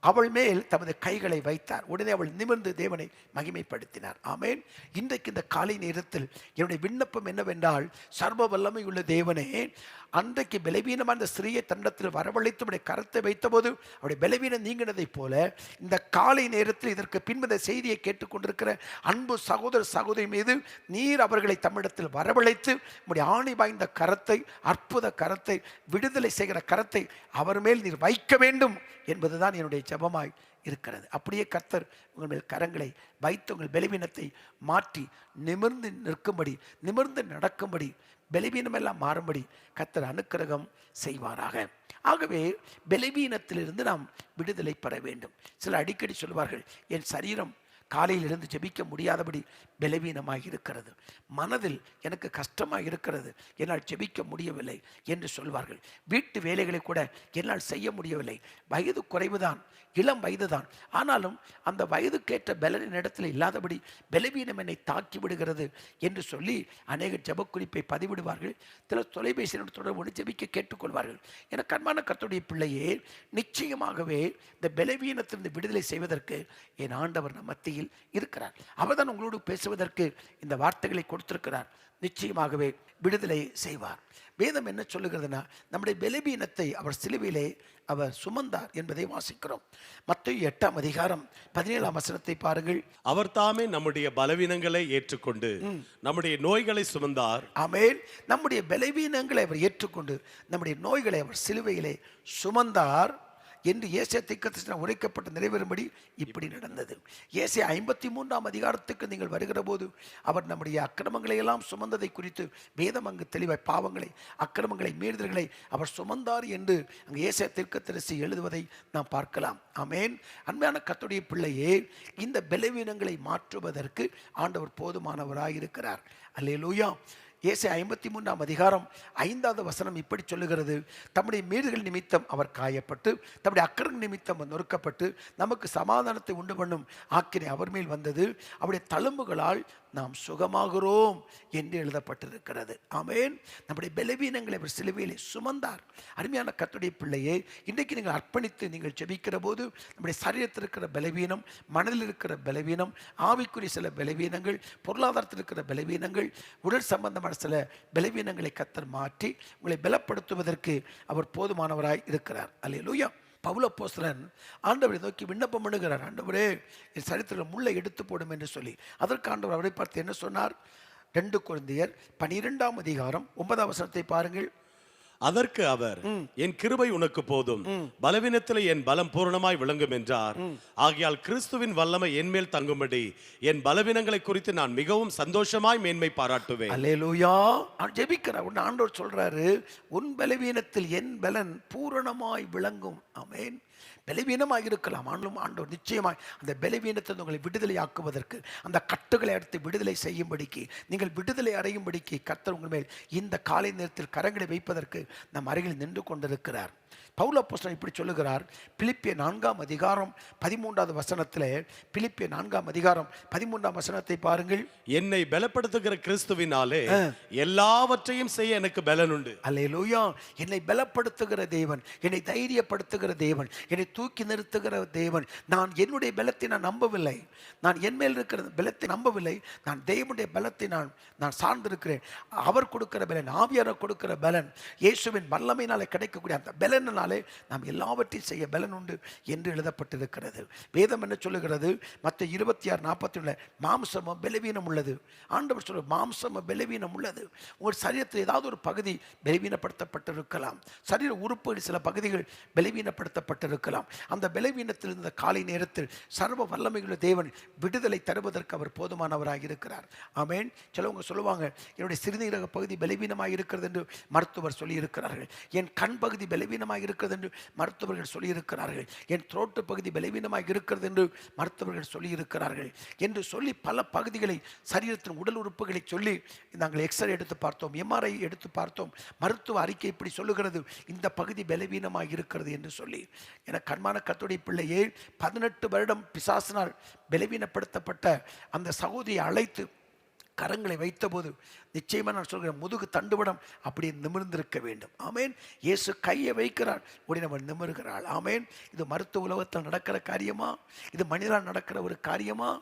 அவள் மேல் தமது கைகளை வைத்தார், உடனே அவள் நிமிர்ந்து தேவனை மகிமைப்படுத்தினார். ஆமேன். இன்றைக்கு இந்த காலை நேரத்தில் என்னுடைய விண்ணப்பம் என்னவென்றால், சர்வ வல்லமை உள்ள தேவனே, அன்றைக்கு பலவீனமான அந்த ஸ்திரீயை தண்டத்தில் வரவழைத்து உடைய கரத்தை வைத்தபோது அவருடைய பலவீனம் நீங்கினதைப் போல இந்த காலை நேரத்தில் இதற்கு பின்பு இந்த செய்தியை கேட்டுக்கொண்டிருக்கிற அன்பு சகோதர சகோதரி மீது நீர் அவர்களை தமிழத்தில் வரவழைத்து உடைய ஆணி வாய்ந்த கரத்தை, அற்புத கரத்தை, விடுதலை செய்கிற கரத்தை அவர் மேல் நீர் வைக்க வேண்டும் என்பதுதான் என்னுடைய ஜெபமாய் இருக்கிறது. அப்படியே கர்த்தர் உங்கள் மேல் கரங்களை வைத்து உங்கள் பலவீனத்தை மாற்றி நிமிர்ந்து நிற்கும்படி, நிமிர்ந்து நடக்கும்படி, பலவீனமெல்லாம் மாறும்படி கர்த்தர் அனுக்கிரகம் செய்வாராக. ஆகவே பலவீனத்திலிருந்து நாம் விடுதலை பெற வேண்டும். சிலர் அடிக்கடி சொல்வார்கள், என் சரீரம் காலையில் இருந்து ஜெபிக்க முடியாதபடி பலவீனமாக இருக்கிறது, மனதில் எனக்கு கஷ்டமாக இருக்கிறது, என்னால் ஜெபிக்க முடியவில்லை என்று சொல்வார்கள். வீட்டு வேலைகளை கூட என்னால் செய்ய முடியவில்லை, வயது குறைவுதான், இளம் வயதுதான், ஆனாலும் அந்த வயதுக்கேற்ற பலனின் இடத்துல இல்லாதபடி பலவீனம் என்னை தாக்கி விடுகிறது என்று சொல்லி அநேக ஜெபக்குறிப்பை பதிவிடுவார்கள். சிலர் தொலைபேசியோடு தொடர்பு ஜெபிக்க கேட்டுக்கொள்வார்கள். எனக்கு அன்பான கர்த்தருடைய பிள்ளையே, நிச்சயமாகவே இந்த பலவீனத்திலிருந்து விடுதலை செய்வதற்கு என் ஆண்டவர் நம் மத்தியில் இருக்கிறார். அவர்தான் உங்களோடு பேசுவதற்கு இந்த வார்த்தைகளை கொடுத்திருக்கிறார். நிச்சயமாகவே விடுதலை செய்வார். வேதம் என்ன சொல்லுகிறதுனா, நம்முடைய பலவீனத்தை அவர் சிலுவையிலே அவர் சுமந்தார் என்பதை வாசிக்கிறோம். மத்தேயு 8ஆம் அதிகாரம் 17ஆம் வசனத்தை பாருங்கள். அவர் தாமே நம்முடைய பலவீனங்களை ஏற்றுக்கொண்டு நம்முடைய நோய்களை சுமந்தார். ஆமென். நம்முடைய பலவீனங்களை அவர் ஏற்றுக்கொண்டு நம்முடைய நோய்களை அவர் சிலுவையிலே சுமந்தார் என்று ஏசாயா தீர்க்கதரிசனம் உரைக்கப்பட்டு நிறைவேறும்படி இப்படி நடந்தது. ஏசாயா 53ஆம் அதிகாரத்துக்கு நீங்கள் வருகிற போது அவர் நம்முடைய அக்கிரமங்களை எல்லாம் சுமந்ததை குறித்து வேதம் அங்கு தெளிவாய், பாவங்களை, அக்கிரமங்களை, மீறுதல்களை அவர் சுமந்தார் என்று அங்கு ஏசாயா தீர்க்கதரிசி எழுதுவதை நாம் பார்க்கலாம். ஆமென். அன்பான கர்த்தருடைய பிள்ளையே, இந்த பலவீனங்களை மாற்றுவதற்கு ஆண்டவர் போதுமானவராய் இருக்கிறார். அல்லேலூயா. ஏசாயா 53ஆம் அதிகாரம் 5வது வசனம் இப்படி சொல்லுகிறது, தம்முடைய மீறுதல் நிமித்தம் அவர் காயப்பட்டு, தம்முடைய அக்கிரம நிமித்தம் நொறுக்கப்பட்டு, நமக்கு சமாதானத்தை உண்டு பண்ணும் ஆக்கினை அவர் மேல் வந்தது, அவருடைய தழும்புகளால் நாம் சுகமாகிறோம் என்று எழுதப்பட்டிருக்கிறது. ஆமென். நம்முடைய பலவீனங்களை அவர் சிலுவையிலே சுமந்தார். அருமையான கர்த்தருடைய பிள்ளையே, இன்றைக்கு நீங்கள் அர்ப்பணித்து நீங்கள் ஜெபிக்கிற போது நம்முடைய சரீரத்தில் இருக்கிற பலவீனம், மனதில் இருக்கிற பலவீனம், ஆவிக்குரிய சில பலவீனங்கள், பொருளாதாரத்தில் இருக்கிற பலவீனங்கள், உடல் சம்பந்தமான சில பலவீனங்களை கர்த்தர் மாற்றி உங்களை பலப்படுத்துவதற்கு அவர் போதுமானவராய் இருக்கிறார். அல்லேலூயா. பவுல் அப்போஸ்தலன் ஆண்டவரை நோக்கி விண்ணப்பம் பண்ணுகிறார், ஆண்டவரே என் சரித்திரத்தில் முள்ளை எடுத்து போடும் என்று சொல்லி. அதற்கு ஆண்டவர் அவரை பார்த்து என்ன சொன்னார்? 2 கொரிந்தியர் 12ஆம் அதிகாரம் 9ஆம் வசனத்தை பாருங்கள். அதற்கு அவர், என் கிருபை உனக்கு போதும், பலவீனத்தில் என் பலம் பூரணமாய் விளங்கும் என்றார். ஆகையால் கிறிஸ்துவின் வல்லமை என் மேல் தங்கும்படி என் பலவீனங்களை குறித்து நான் மிகவும் சந்தோஷமாய் மேன்மை பாராட்டுவேன். அல்லேலூயா. ஜெபிக்கிறார். உன் ஆண்டவர் சொல்றாரு, உன் பலவீனத்தில் என் பலன் பூரணமாய் விளங்கும். ஆமென். பலவீனமாக இருக்கலாம், ஆனாலும் ஆண்டவர் நிச்சயமாய் அந்த பலவீனத்தை உங்களை விடுதலை ஆக்குவதற்கு, அந்த கட்டுகளை அடுத்து விடுதலை செய்யும்படிக்கு, நீங்கள் விடுதலை அடையும்படிக்கு கர்த்தர் உங்கள் மேல் இந்த காலை நேரத்தில் கரங்களை வைப்பதற்கு நம் அருகில் நின்று கொண்டிருக்கிறார். பவுல் அப்போஸ்தலன் இப்படி சொல்லுகிறார். பிலிப்பியர் 4ஆம் அதிகாரம் 13வது வசனத்திலே, பிலிப்பியர் 4ஆம் அதிகாரம் 13ஆம் வசனத்தை பாருங்கள். என்னை பலப்படுத்துகிற கிறிஸ்துவினாலே எல்லாவற்றையும் செய்ய எனக்கு பலன் உண்டு. அல்லேலூயா. என்னை பலப்படுத்துகிற தேவன், என்னை தைரியப்படுத்துகிற தேவன், என்னை தூக்கி நிறுத்துகிற தேவன். நான் என்னுடைய பலத்தை நான் நம்பவில்லை, நான் என் மேல் இருக்கிற பலத்தை நம்பவில்லை, நான் தேவனுடைய பலத்தை நான் சார்ந்திருக்கிறேன். அவர் கொடுக்கிற பலன், ஆவியானவர் கொடுக்கிற பலன், இயேசுவின் வல்லமையினாலே கிடைக்கக்கூடிய அந்த பலனினாலே நாம் எல்லாவற்றையும் செய்ய பலன் உண்டு என்று எழுதப்பட்டிருக்கிறது. வேதம் என்ன சொல்லுகிறது? மத்தேயு 26:41 மாம்சமும் பலவீனம் உள்ளது. ஆண்டவர் சொல்ற மாம்சமும் பலவீனம் உள்ளது. உங்கள் சரீரத்தில் ஏதாவது ஒரு பகுதி பலவீனப்படுத்தப்பட்டிருக்கலாம், சரீர உறுப்புகள் சில பகுதிகள் பலவீனப்படுத்தப்பட்டிருக்கலாம். அந்த பலவீனத்தில் இருந்த காலை நேரத்தில் சர்வ வல்லமையுள்ள தேவன் விடுதலை தருவதற்கு அவர் போதுமானவராக இருக்கிறார். ஆமென். சிலவங்க சொல்லுவாங்க, என்னுடைய சிறுநீரக பகுதி பலவீனமாக இருக்கிறது என்று மருத்துவர் சொல்லி இருக்கிறார்கள். என் கண் பகுதி பலவீனமாக இருக்கிறது இருக்கிறது என்று மருத்துவர்கள் சொல்லியிருக்கிறார்கள். என் த்ரோட்டு பகுதி பலவீனமாக இருக்கிறது என்று மருத்துவர்கள் சொல்லியிருக்கிறார்கள் என்று சொல்லி பல பகுதிகளை, சரீரத்தின் உடல் உறுப்புகளை சொல்லி நாங்கள் எக்ஸ்ரே எடுத்து பார்த்தோம், எம்ஆர்ஐ எடுத்து பார்த்தோம், மருத்துவ அறிக்கை இப்படி சொல்லுகிறது, இந்த பகுதி பலவீனமாக இருக்கிறது என்று சொல்லி. என கண்மான கர்த்தருடைய பிள்ளையே, 18 வருடம் பிசாசினால் பலவீனப்படுத்தப்பட்ட அந்த சகோதரியை அழைத்து கரங்களை வைத்தபோது நிச்சயமாக நான் சொல்கிறேன், முதுகு தண்டுவடம் அப்படியே நிமிர்ந்திருக்க வேண்டும். ஆமேன். இயேசு கையை வைக்கிறார், உடனே நம்ம நிமிர்கிறாள். ஆமேன். இது மருத்துவ உலகத்தில் நடக்கிற காரியமா? இது மனிதனால் நடக்கிற ஒரு காரியமா?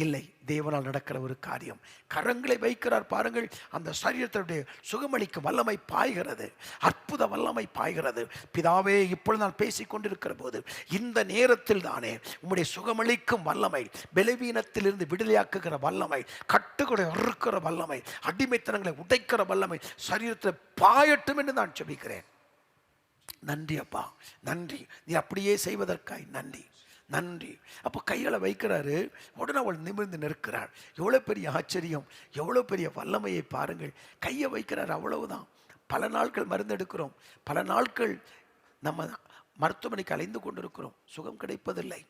இல்லை, தேவனால் நடக்கிற ஒரு காரியம். கரங்களை வைக்கிறார் பாருங்கள், அந்த சரீரத்தினுடைய சுகமளிக்கும் வல்லமை பாய்கிறது, அற்புத வல்லமை பாய்கிறது. பிதாவே, இப்பொழுது நான் பேசிக் கொண்டிருக்கிற போது இந்த நேரத்தில் தானே உம்முடைய சுகமளிக்கும் வல்லமை, பலவீனத்திலிருந்து விடுதலையாக்குகிற வல்லமை, கட்டுகளை அறுக்கிற வல்லமை, அடிமைத்தனங்களை உடைக்கிற வல்லமை சரீரத்தில் பாயட்டும் என்று நான் ஜெபிக்கிறேன். நன்றி அப்பா, நன்றி. நீ அப்படியே செய்வதற்காய் நன்றி, நன்றி. அப்போ கைகளை வைக்கிறாரு, உடனே அவள் நிமிர்ந்து நிற்கிறாள். எவ்வளோ பெரிய ஆச்சரியம், எவ்வளோ பெரிய வல்லமையை பாருங்கள். கையை வைக்கிறார், அவ்வளவுதான். பல நாட்கள் மருந்து எடுக்கிறோம், பல நாட்கள் நம்ம மருத்துவமனைக்கு அலைந்து கொண்டிருக்கிறோம், சுகம் கிடைப்பதில்லை.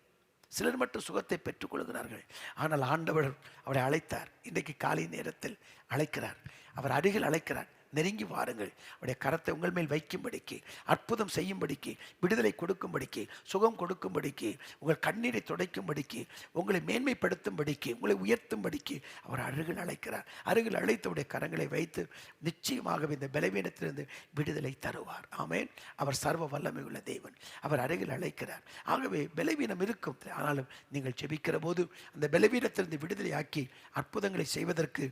சிலர் மட்டும் சுகத்தை பெற்றுக்கொள்கிறார்கள். ஆனால் ஆண்டவர் அவரை அழைத்தார். இன்றைக்கு காலை நேரத்தில் அழைக்கிறார், அவர் அருகில் அழைக்கிறார். நெருங்கி வாருங்கள், அவருடைய கரத்தை உங்கள் மேல் வைக்கும்படிக்கு, அற்புதம் செய்யும்படிக்கு, விடுதலை கொடுக்கும்படிக்கு, சுகம் கொடுக்கும்படிக்கு, உங்கள் கண்ணீரை துடைக்கும்படிக்கு, உங்களை மேன்மைப்படுத்தும்படிக்கு, உங்களை உயர்த்தும்படிக்கு அவர் அருகில் அழைக்கிறார். அருகில் அழைத்தவுடைய கரங்களை வைத்து நிச்சயமாகவே இந்த பலவீனத்திலிருந்து விடுதலை தருவார். ஆமேன். அவர் சர்வ வல்லமை உள்ள தேவன், அவர் அருகில் அழைக்கிறார். ஆகவே பலவீனம் இருக்கும், ஆனாலும் நீங்கள் ஜெபிக்கிற போது அந்த பலவீனத்திலிருந்து விடுதலையாக்கி அற்புதங்களை செய்வதற்கு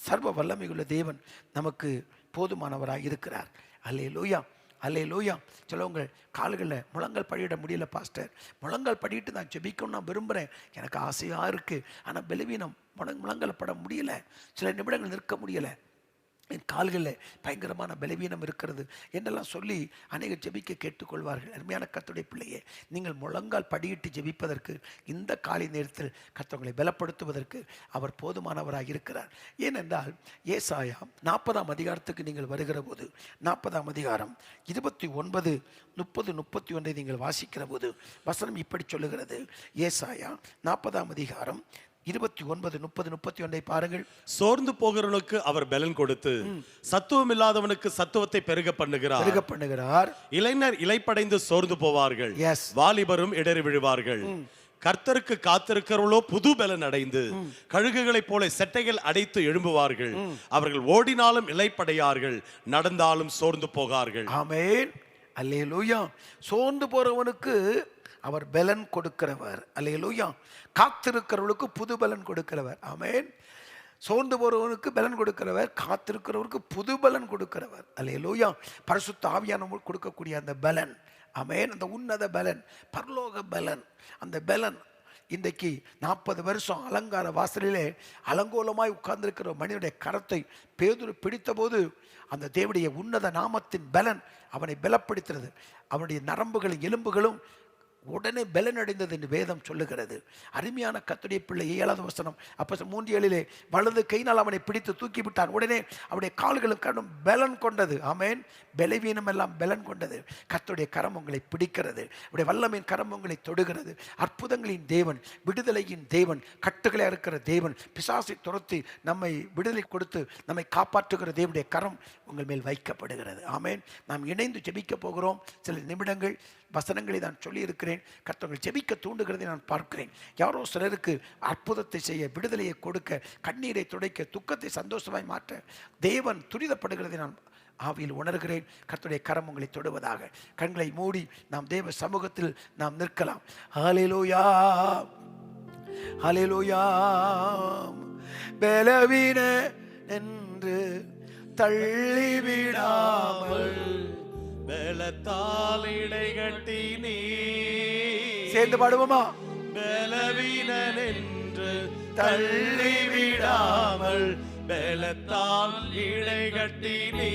சர்வ வல்லமை உள்ள தேவன் நமக்கு போதுமானவராக இருக்கிறார். அல்லேலூயா, அல்லேலூயா. சிலவங்க கால்களில் முழங்கால் படியிட முடியல பாஸ்டர், முழங்கால் படிட்டு நான் ஜெபிக்கணும்னு நான் விரும்புகிறேன், எனக்கு ஆசையாக இருக்குது, ஆனால் பலவீனம், முழங்கால் பட முடியல, சில நிமிடங்கள் நிற்க முடியலை, என் கால்களில் பயங்கரமான பலவீனம் இருக்கிறது என்றெல்லாம் சொல்லி அநேகர் ஜெபிக்க கேட்டுக்கொள்வார்கள். அருமையான கர்த்தருடைய பிள்ளையே, நீங்கள் முழங்கால் படியிட்டு ஜெபிப்பதற்கு, இந்த காலை நேரத்தில் கர்த்தர்களை பலப்படுத்துவதற்கு அவர் போதுமானவராக இருக்கிறார். ஏனென்றால் ஏசாயா 40ஆம் அதிகாரத்துக்கு நீங்கள் வருகிற போது, 40ஆம் அதிகாரம் 29, 30, 31 நீங்கள் வாசிக்கிற போது வசனம் இப்படி சொல்லுகிறது. ஏசாயா 40ஆம் அதிகாரம் 29, 30, 31 பாருங்கள். சோர்ந்து போகிறவனுக்கு அவர் பலன் கொடுத்து சத்துவம் இல்லாதவனுக்கு சத்துவத்தை பெருக பண்ணுகிறார். இளைஞர் இலைப்படைந்து சோர்ந்து போவார்கள், வாலிபரும் இடறி விழுவார்கள். கர்த்தருக்கு காத்திருக்கிறவர்களோ புது பலன் அடைந்து கழுகுகளைப் போல செட்டைகள் அடைத்து எழும்புவார்கள். அவர்கள் ஓடினாலும் இலைப்படையார்கள், நடந்தாலும் சோர்ந்து போகார்கள். ஆமென். அல்லேலூயா. சோர்ந்து போறவனுக்கு அவர் பலன் கொடுக்கிறவர். அல்லேலூயா. காத்திருக்கிறவர்களுக்கு புது பலன் கொடுக்கிறவர். ஆமென். சோர்ந்து போறவனுக்கு பலன் கொடுக்கிறவர், காத்திருக்கிறவருக்கு புது பலன் கொடுக்கிறவர். அல்லேலூயா. பரிசுத்த ஆவியானவர் கொடுக்கக்கூடிய அந்த பலன், ஆமென், அந்த உன்னத பலன், பரலோக பலன், அந்த பலன் இன்றைக்கு 40 வருஷம் அலங்கார வாசலிலே அலங்கோலமாய் உட்கார்ந்திருக்கிற மனிதனுடைய கரத்தை பேதுரு பிடித்த போது அந்த தேவனுடைய உன்னத நாமத்தின் பலன் அவனை பலப்படுத்துறது. அவனுடைய நரம்புகளும் எலும்புகளும் உடனே பலன் அடைந்தது என்று வேதம் சொல்லுகிறது. அருமையான கர்த்தருடைய பிள்ளை 7வது வசனம், அப்போஸ்தலர் 3:7 வலது கையினால் அவனை பிடித்து தூக்கி விட்டான், உடனே அவனுடைய கால்களும் கண்ணும் பலன் கொண்டது. ஆமென். பலவீனம் எல்லாம் பலன் கொண்டது. கர்த்தருடைய கரம் உங்களை பிடிக்கிறது, அவருடைய வல்லமையின் கரம் உங்களை தொடுகிறது. அற்புதங்களின் தேவன், விடுதலையின் தேவன், கட்டுகளை அறுக்கிற தேவன், பிசாசை துரத்தி நம்மை விடுதலை கொடுத்து நம்மை காப்பாற்றுகிற தேவனுடைய கரம் உங்கள் மேல் வைக்கப்படுகிறது. ஆமென். நாம் இணைந்து ஜெபிக்க போகிறோம். சில நிமிடங்கள் வசனங்களை நான் சொல்லியிருக்கிறேன். கர்த்தர்கள் ஜெபிக்க தூண்டுகிறதை நான் பார்க்கிறேன். யாரோ சிலருக்கு அற்புதத்தை செய்ய, விடுதலையை கொடுக்க, கண்ணீரை துடைக்க, துக்கத்தை சந்தோஷமாய் மாற்ற தேவன் துரிதப்படுகிறதை நான் ஆவியில் உணர்கிறேன். கர்த்தருடைய கரம் உங்களை தொடுவதாக. கண்களை மூடி நாம் தேவ சமூகத்தில் நாம் நிற்கலாம். ஹல்லேலூயா, ஹல்லேலூயா. பலவீன என்று தள்ளிவிடாமல் பலத்தால் இடைகட்டி நீ, சேர்ந்து பாடுவோமா? பலவீனன் என்று தள்ளிவிடாமல் பலத்தால் இடைகட்டி நீ,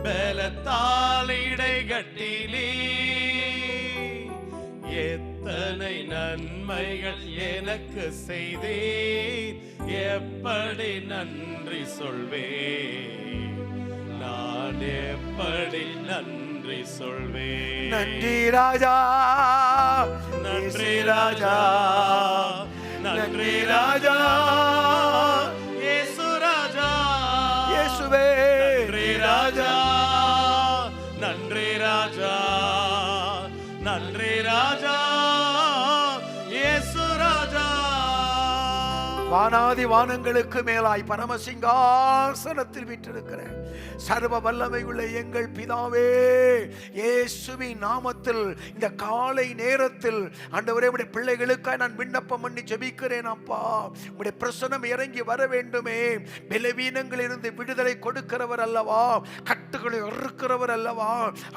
பலத்தால் இடைகட்டி நீ. எத்தனை நன்மைகள் எனக்கு செய்தீர், எப்படி நன்றி சொல்வேன். நான் எப்படி நன்றி சொல்வேன். நன்றி ராஜா, நன்றி ராஜா, நன்றி ராஜா, இயேசு ராஜா, இயேசுவே நன்றி ராஜா, நன்றி ராஜா, நன்றி ராஜா, இயேசு ராஜா. வானாதி வானங்களுக்கு மேலாய் பரமசிங்காசனத்தில் வீற்றிருக்கிற சர்வ வல்லமை உள்ள எங்கள் பிதாவே, இயேசுவின் நாமத்தில் இந்த காலை நேரத்தில் ஆண்டவரே உம்முடைய பிள்ளைகளுக்காக நான் விண்ணப்பம் பண்ணி ஜெபிக்கிறேன். அப்பா, உம்முடைய பிரசன்னம் இறங்கி வர வேண்டுமே. பலவீனங்களிலிருந்து விடுதலை கொடுக்கிறவர் அல்லவா, கட்டுகளை அறுக்கிறவர் அல்லவா,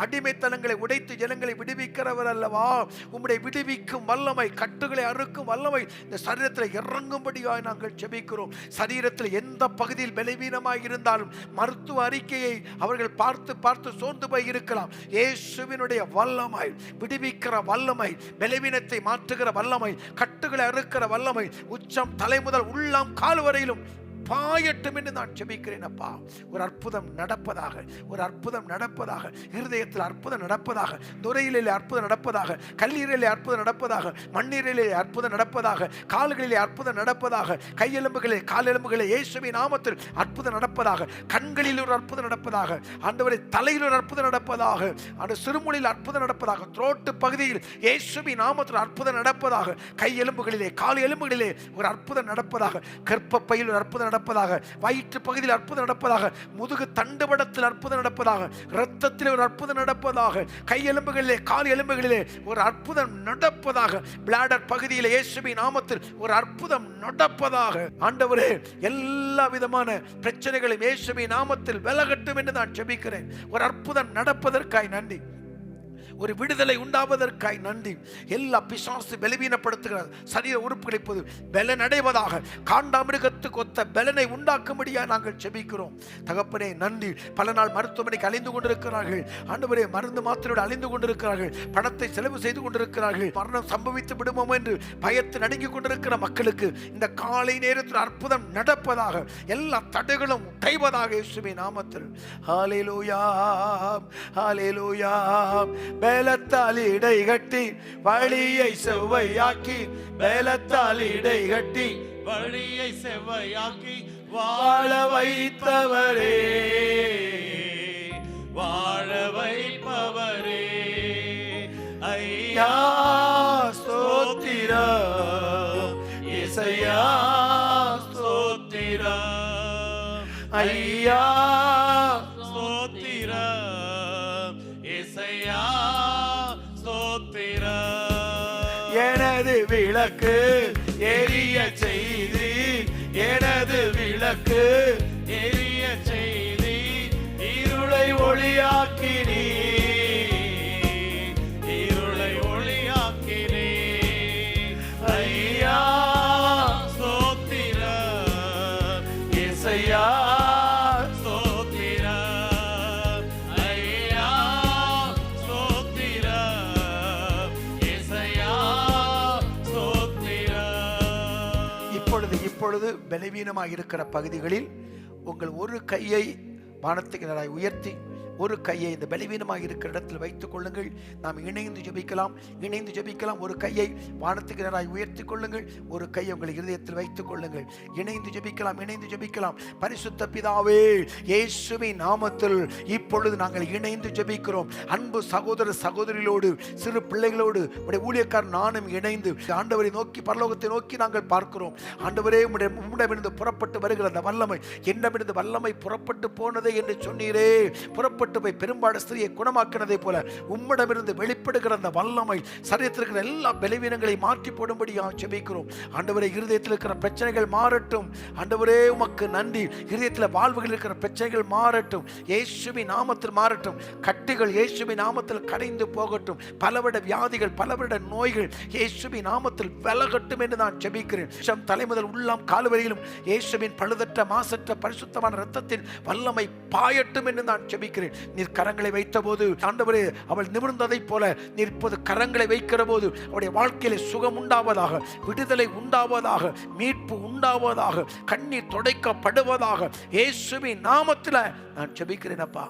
அடிமைத்தனங்களை உடைத்து ஜனங்களை விடுவிக்கிறவர் அல்லவா. உம்முடைய விடுவிக்கும் வல்லமை, கட்டுகளை அறுக்கும் வல்லமை இந்த சரீரத்தில் இறங்கும்படியாக நாங்கள் ஜெபிக்கிறோம். சரீரத்தில் எந்த பகுதியில் பலவீனமாக இருந்தாலும் மருத்துவ அறிக்கையை அவர்கள் பார்த்து பார்த்து சோர்ந்து போய் இருக்கலாம். இயேசுவினுடைய வல்லமை, விடுவிக்கிற வல்லமை, பலவீனத்தை மாற்றுகிற வல்லமை, கட்டுகளை அறுக்கிற வல்லமை உச்சம் தலை முதல் உள்ளம் கால் வரையிலும் பாயட்டும் என்று நான் ஜெபிக்கிறேன். அப்பா, ஒரு அற்புதம் நடப்பதாக, ஒரு அற்புதம் நடப்பதாக, இருதயத்தில் அற்புதம் நடப்பதாக, நுரையிலே அற்புதம் நடப்பதாக, கல்லீரலிலே அற்புதம் நடப்பதாக, மண்ணீரிலே அற்புதம் நடப்பதாக, கால்களிலே அற்புதம் நடப்பதாக, கையெலும்புகளே காலெலும்புகளே இயேசுவின் நாமத்தில் அற்புதம் நடப்பதாக, கண்களில் ஒரு அற்புதம் நடப்பதாக, ஆண்டவரே தலையில் ஒரு அற்புதம் நடப்பதாக, அந்த சிறுமொழியில் அற்புதம் நடப்பதாக, த்ரோட்டு பகுதியில் இயேசுவின் நாமத்தில் அற்புதம் நடப்பதாக, கையெலும்புகளிலே கால் எலும்புகளிலே ஒரு அற்புதம் நடப்பதாக, கர்ப்பப்பையில் ஒரு அற்புதம் நடப்பதாக, வயிற்று பகுதியில் அற்புதம் நடப்பதாக, முதுகு தண்டுவடத்தில் அற்புதம் நடப்பதாக, இரத்தத்தில் ஒரு அற்புதம் நடப்பதாக, கை எலும்புகளிலே கால் எலும்புகளிலே ஒரு அற்புதம் நடப்பதாக, பிளாடர் பகுதியில் இயேசுவின் நாமத்தில் ஒரு அற்புதம் நடப்பதாக. ஆண்டவரே, எல்லா விதமான பிரச்சனைகளும் இயேசுவின் நாமத்தில் விலகட்டும் என்று நான் ஜெபிக்கிறேன். ஒரு அற்புதம் நடப்பதற்காய் நன்றி, ஒரு விடுதலை உண்டாவதற்காய் நன்றி. எல்லா பிசாசு பலவீனப்படுத்துகிற சரீர உறுப்புகளை இப்போது பலன் அடைவதாக, காண்டாமிருகத்துக்கு ஒத்த பலனை உண்டாக்கும்படியாக நாங்கள் ஜெபிக்கிறோம். தகப்பனே நன்றி. பல நாள் மருத்துவமனைக்கு அலைந்து கொண்டிருக்கிறார்கள் ஆண்டவரே, மருந்து மாத்திரையோடு அலைந்து கொண்டிருக்கிறார்கள், பணத்தை செலவு செய்து கொண்டிருக்கிறார்கள், மரணம் சம்பவித்து விடுமோ என்று பயத்து நடுங்கிக் கொண்டிருக்கிற மக்களுக்கு இந்த காலை நேரத்தில் அற்புதம் நடப்பதாக, எல்லா தடைகளும் உடைவதாக இயேசுவின் நாமத்தில். ஹல்லேலூயா, ஹல்லேலூயா. பலத்தால் இடை கட்டி வழியை செவ்வையாக்கி, பலத்தால் இடை கட்டி வழியை செவ்வையாக்கி வாழ வைத்தவரே, வாழ வைப்பவரே, ஐயா ஸ்தோத்திரம், இசையா ஸ்தோத்திரம், ஐயா ஸ்தோத்திரம், இசையா ஸ்தோத்திரம். எனது விளக்கு எரிய செய்தி, எனது விளக்கு எரிய செய்தி, இருளை ஒளியாக்கினீ, இருளை ஒளியாக்கினே, ஐயா ஸ்தோத்திரம், இசையா ஸ்தோத்திரம், ஐயா ஸ்தோத்திரம், இசையா ஸ்தோத்திரம். இப்பொழுது பலவீனமாக இருக்கிற பகுதிகளில் உங்கள் ஒரு கையை வானத்துக்கு நேராய் உயர்த்தி ஒரு கையை இந்த பலவீனமாக இருக்கிற இடத்தில் வைத்துக் கொள்ளுங்கள். நாம் இணைந்து ஜெபிக்கலாம். ஒரு கையை வானத்துக்கு நேராய் உயர்த்தி கொள்ளுங்கள், ஒரு கையை உங்கள் இருதயத்தில் வைத்துக் கொள்ளுங்கள். இணைந்து ஜெபிக்கலாம். பரிசுத்த பிதாவே, இயேசுவின் நாமத்தில் இப்பொழுது நாங்கள் இணைந்து ஜெபிக்கிறோம். அன்பு சகோதர சகோதரிகளோடு, சிறு பிள்ளைகளோடு, உடைய ஊழியக்காரர் நானும் இணைந்து ஆண்டவரை நோக்கி, பரலோகத்தை நோக்கி நாங்கள் பார்க்கிறோம். ஆண்டவரே, உம்மிடமிருந்து புறப்பட்டு வருகிற அந்த வல்லமை, என்னிடமிருந்து வல்லமை புறப்பட்டு போனதே என்று சொன்னீரே, புறப்பட்டு போய் பெரும்பாடு ஸ்திரியை குணமாக்கினதை போல உம்மிடமிருந்து வெளிப்படுகிற அந்த வல்லமை சரீரத்தில் இருக்கிற எல்லா பலவீனங்களை மாற்றி போடும்படியாக ஜெபிக்கிறோம். ஆண்டவரே, இருதயத்தில் இருக்கிற பிரச்சனைகள் மாறட்டும். ஆண்டவரே, உமக்கு நன்றி. இருதயத்தில் வாழ்வுகள் இருக்கிற பிரச்சனைகள் மாறட்டும், இயேசுவின் நாமத்தில் மாறட்டும். கட்டுகள் இயேசுவின் நாமத்தில் கரைந்து போகட்டும். பலவிட வியாதிகள், பலவிட நோய்கள் இயேசுவின் நாமத்தில் விலகட்டும் என்று நான் ஜெபிக்கிறேன். தலைமுதல் உள்ளம் கால் வரையிலும் இயேசுவின் பழுதற்ற மாசற்ற பரிசுத்தமான இரத்தத்தின் வல்லமை பாயட்டும் என்று நான் ஜெபிக்கிறேன். நீர் கரங்களை வைத்த போது ஆண்டவரே அவள் நிமிர்ந்ததை போல நீர் இப்போது கரங்களை வைக்கிற போது அவருடைய வாழ்க்கையில சுகம் உண்டாவதாக, விடுதலை உண்டாவதாக, மீட்பு உண்டாவதாக, கண்ணீர் துடைக்கப்படுவதாக இயேசுவின் நாமத்தில் நான் ஜெபிக்கிறேன் அப்பா.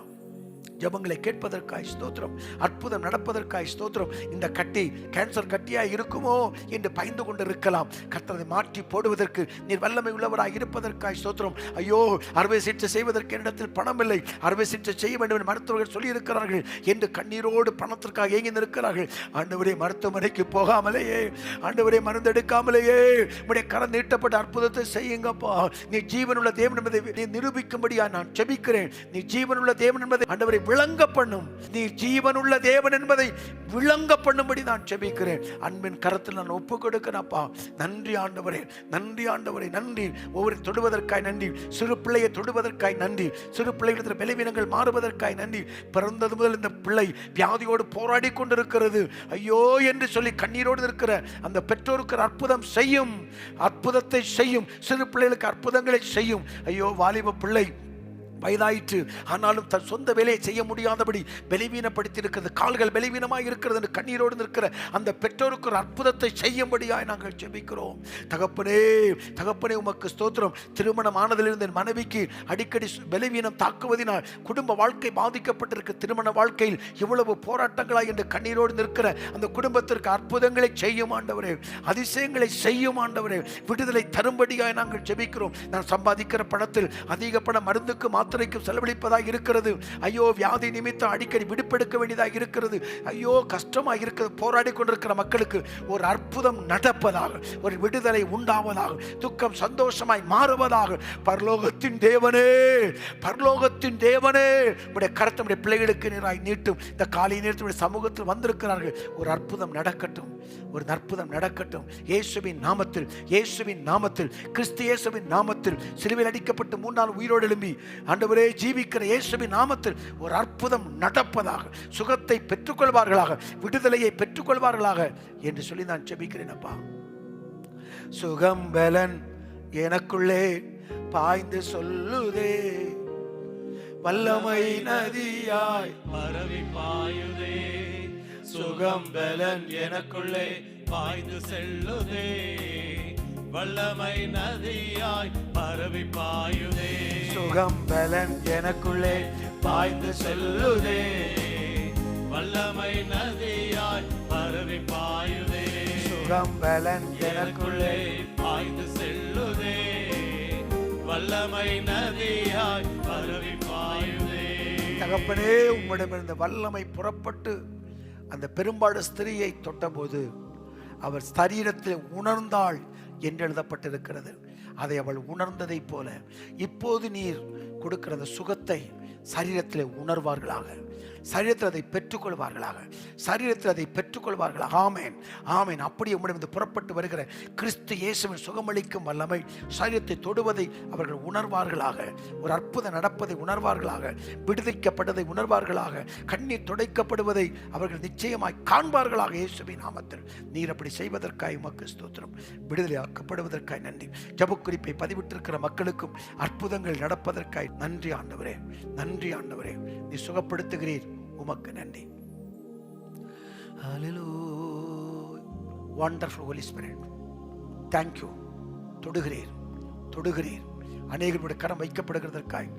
ஜெபங்களை கேட்பதற்காய் ஸ்தோத்திரம், அற்புதம் நடப்பதற்காய் ஸ்தோத்திரம். இந்த கட்டி கேன்சர் கட்டியா இருக்குமோ என்று பயந்து கொண்டு இருக்கலாம், கர்த்தரை மாற்றி போடுவதற்கு நீர் வல்லமை உள்ளவராய் இருப்பதற்காய் ஸ்தோத்திரம். ஐயோ, அறுவை சிகிச்சை செய்வதற்கு என்னிடத்தில் பணம் இல்லை, அறுவை சிகிச்சை செய்ய வேண்டும் என்று மருத்துவர்கள் சொல்லி இருக்கிறார்கள் என்று கண்ணீரோடு பணத்திற்காக ஏங்கி நிற்கிறார்கள். ஆண்டவரே, மருத்துவமனைக்கு போகாமலேயே, ஆண்டவரே மருந்தெடுக்காமலேயே உம்முடைய கரம் நீட்டப்பட்ட அற்புதத்தை செய்யுங்கப்பா. நீ ஜீவனுள்ள தேவன் என்பதை நீ நிரூபிக்கும்படியா நான் ஜெபிக்கிறேன். நீ ஜீவனுள்ள தேவன் என்பதை ஆண்டவரே விளங்க பண்ணும். நீ ஜீவனுள்ள தேவன் என்பதை விளங்க பண்ணும்படி நான் ஜெபிக்கிறேன். அன்பின் கரத்தில் நான் ஒப்பு கொடுக்கிறேன்ப்பா. நன்றி ஆண்டவரே, நன்றி ஆண்டவரே, நன்றி. ஒவ்வொரு தொடுவதற்காய் நன்றி, சிறு பிள்ளையை தொடுவதற்காய் நன்றி, சிறு பிள்ளைகளுக்கு பலவீனங்கள் மாறுவதற்காய் நன்றி. பிறந்தது முதல் இந்த பிள்ளை வியாதியோடு போராடி கொண்டிருக்கிறது, ஐயோ என்று சொல்லி கண்ணீரோடு இருக்கிற அந்த பெற்றோருக்கு அற்புதம் செய்யும், அற்புதத்தை செய்யும். சிறு பிள்ளைகளுக்கு அற்புதங்களை செய்யும். ஐயோ, வாலிப பிள்ளை வயதாயிற்று, ஆனாலும் தன் சொந்த வேலையை செய்ய முடியாதபடி பலவீனப்படுத்தி இருக்கிறது, கால்கள் பலவீனமாக இருக்கிறது என்று கண்ணீரோடு இருக்கிற அந்த பெற்றோருக்கு ஒரு அற்புதத்தை செய்யும்படியாய் நாங்கள் ஜெபிக்கிறோம். தகப்பனே, தகப்பனே உமக்கு ஸ்தோத்திரம். திருமணம் ஆனதிலிருந்து என் மனைவிக்கு அடிக்கடி பலவீனம் தாக்குவதினால் குடும்ப வாழ்க்கை பாதிக்கப்பட்டிருக்கு. திருமண வாழ்க்கையில் இவ்வளவு போராட்டங்களாய் என்று கண்ணீரோடு நிற்கிற அந்த குடும்பத்திற்கு அற்புதங்களை செய்யும் ஆண்டவரே, அதிசயங்களை செய்யும் ஆண்டவரே, விடுதலை தரும்படியாய் நாங்கள் ஜெபிக்கிறோம். நான் சம்பாதிக்கிற பணத்தில் அதிக பணம் மருந்துக்கு மாத்திரைக்கும் செலவழிப்பதாக இருக்கிறது. ஐயோ, வியாதி நிமித்தம் அடிக்கடி விடுப்பெடுக்க வேண்டியதாக இருக்கிறது. ஐயோ, கஷ்டமாக இருக்கிறது. போராடி கொண்டிருக்கிற மக்களுக்கு ஒரு அற்புதம் நடப்பதாக, ஒரு விடுதலை உண்டாவதாக, துக்கம் சந்தோஷமாய் மாறுவதாக. பரலோகத்தின் தேவனே, பரலோகத்தின் தேவனே, உடைய கரத்தை உடைய பிள்ளைகளுக்கு நீராய் நீட்டும். இந்த காலை நேரத்தில் சமூகத்தில் வந்திருக்கிறார்கள். ஒரு அற்புதம் நடக்கட்டும், ஒரு அற்புதம் நடக்கட்டும். இயேசுவின் நாமத்தில், இயேசுவின் நாமத்தில், கிறிஸ்து இயேசுவின் நாமத்தில், சிலுவையில் அடிக்கப்பட்டு 3 நாள் உயிரோடு எழும்பி ஆண்டவரே ஜீவிக்கிற இயேசுவின் நாமத்தில் ஒரு அற்புதம் நடப்பதாக, சுகத்தை பெற்றுக்கொள்வார்களாக, விடுதலையை பெற்றுக்கொள்வார்களாக என்று சொல்லி நான் ஜெபிக்கிறேன் அப்பா. சுகம் பலன் எனக்குள்ளே பாய்ந்து சொல்லுதே, வல்லமை நதியாய் பரவி பாயுதே. சுகம் பலன் எனக்குள்ளே பாய்ந்து செல்லுதே, வல்லமை நதியாய் பரவி பாயுதே. சுகம் பலன் எனக்குள்ளே பாய்ந்து செல்லுதே, வல்லமை நதியாய் பரவி பாயுதே. சுகம் பலன் எனக்குள்ளே பாய்ந்து செல்லுதே, வல்லமை நதியாய் பரவி பாயுதே. தகப்பனே, உம்மிடமிருந்த வல்லமை புறப்பட்டு அந்த பெரும்பாடு ஸ்திரியை தொட்டபோது அவர் சரீரத்தில் உணர்ந்தாள் என்று எழுதப்பட்டிருக்கிறது. அதை அவள் உணர்ந்ததை போல இப்போது நீர் கொடுக்கிற அந்த சுகத்தை சரீரத்தில் உணர்வார்களாக, சரீரத்தில் அதை பெற்றுக்கொள்வார்களாக, சரீரத்தில் அதை பெற்றுக்கொள்வார்களாக. ஆமேன், ஆமேன். அப்படி உம்மிடம் புறப்பட்டு வருகிற கிறிஸ்து இயேசுவின் சுகமளிக்கும் வல்லமை சரீரத்தை தொடுவதை அவர்கள் உணர்வார்களாக, ஒரு அற்புதம் நடப்பதை உணர்வார்களாக, விடுவிக்கப்பட்டதை உணர்வார்களாக, கண்ணீர் துடைக்கப்படுவதை அவர்கள் நிச்சயமாய் காண்பார்களாக. இயேசுவின் நாமத்தில் நீர் அப்படி செய்வதற்காய் உமக்கு ஸ்தோத்திரம். விடுதலை ஆக்கப்படுவதற்காய் நன்றி. ஜெபக்குறிப்பை பதிவிட்டிருக்கிற மக்களுக்கும் அற்புதங்கள் நடப்பதற்காய் நன்றி ஆண்டவரே, நன்றி ஆண்டவரே. நீ சுகப்படுத்துகிறீர், உமக்கு நன்றி. Hallelujah. Wonderful Holy Spirit. Thank you. தொடுகிறீர், தொடுகிறீர். அநேகருடைய கரம் வைக்கப்படுகிறதற்காய்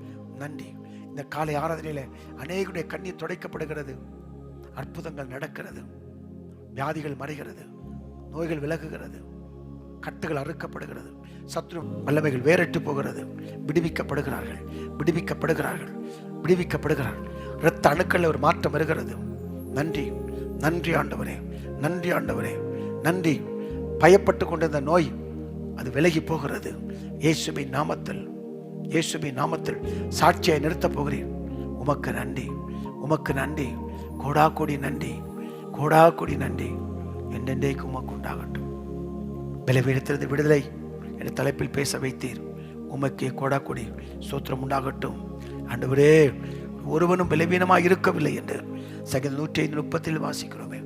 நன்றி. இந்த காலை ஆராதனையில அநேகருடைய கண்ணீர் துடைக்கப்படுகிறது, அற்புதங்கள் நடக்கிறது, வியாதிகள் மறைகிறது, நோய்கள் விலகுகிறது, கட்டுகள் அறுக்கப்படுகிறது, சத்ரு வல்லமைகள் வேறட்டு போகிறது, விடுவிக்கப்படுகிறார்கள், விடுவிக்கப்படுகிறார்கள், விடுவிக்கப்படுகிறார்கள். இரத்த அணுக்கள் ஒரு மாற்றம் வருகிறது. நன்றி, நன்றி ஆண்டவரே, நன்றி ஆண்டவரே, நன்றி. பயப்பட்டு கொண்டிருந்த நோய் அது விலகி போகிறது. இயேசுவின் நாமத்தில், இயேசுவின் நாமத்தில் சாட்சியை நிறுத்தப் போகிறேன். உமக்கு நன்றி, உமக்கு நன்றி, கோடா கோடி நன்றி, கோடா கோடி நன்றி. என்றென்றைக்கு உமக்கு உண்டாகட்டும். பலவீனத்திலிருந்து விடுதலை என்ற தலைப்பில் பேச வைத்தீர். உமக்கே கோடா கோடி ஸ்தோத்திரம் உண்டாகட்டும். ஆண்டவரே, ஒருவனும் பலவீனமாக இருக்கவில்லை என்று சங்கீதம் 105:30 வாசிக்கிறோமே.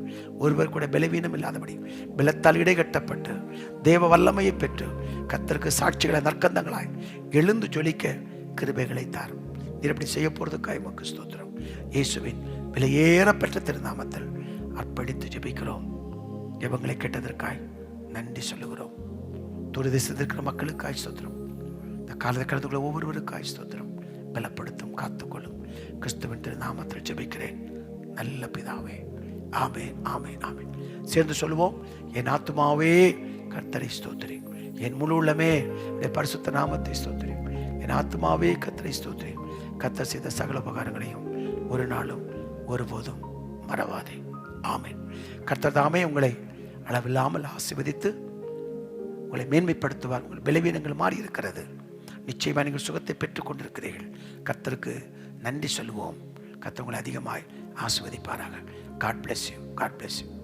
ஒருவர் கூட பலவீனம் இல்லாதபடி பலத்தால் இடைகட்டப்பட்டு தேவ வல்லமையை பெற்று கர்த்தருக்கு சாட்சிகளை நற்கந்தங்களாய் எழுந்து ஜொலிக்க கிருபைகளை தார். நீர் எப்படி செய்ய போறதுக்காய் உமக்கு ஸ்தோத்திரம். இயேசுவின் விலையேறப்பெற்ற திருநாமத்தில் அர்ப்பணித்து ஜெபிக்கிறோம். ஜெபங்களை கேட்டதற்காய் நன்றி சொல்லுகிறோம். தூரதேசத்தில் இருக்கிற மக்களுக்காய் ஸ்தோத்திரம். இந்த காலத்தை கலந்துக்குள்ள ஒவ்வொருவருக்காய் ஸ்தோத்திரம். பலப்படுத்தும், காத்துக்கொள்ளும். கிறிஸ்துவின் திருநாமத்தில் ஜெபிக்கிறேன் நல்ல பிதாவே. ஆமென், ஆமென், ஆமென். சேர்ந்து சொல்லுவோம். என் ஆத்துமாவே கர்த்தரை ஸ்தோத்திரி, என் முழு உள்ளமே பரிசுத்த நாமத்தை ஸ்தோத்திரி. என் ஆத்துமாவே கர்த்தரை ஸ்தோத்திரி. கர்த்தர் செய்த சகல உபகாரங்களையும் ஒரு நாளும் ஒருபோதும் மறவாதே. ஆமென். கர்த்தர் தாமே உங்களை அளவில்லாமல் ஆசீர்வதித்து உங்களை மேன்மைப்படுத்துவார். உங்கள் பலவீனங்கள் மாறி இருக்கிறது. நிச்சயமாக நீங்கள் சுகத்தை பெற்றுக் கொண்டிருக்கிறீர்கள். கர்த்தருக்கு நன்றி சொல்லுவோம். கர்த்தர் உங்களை அதிகமாய் ஆசீர்வதிப்பாராக. God bless you. God bless you.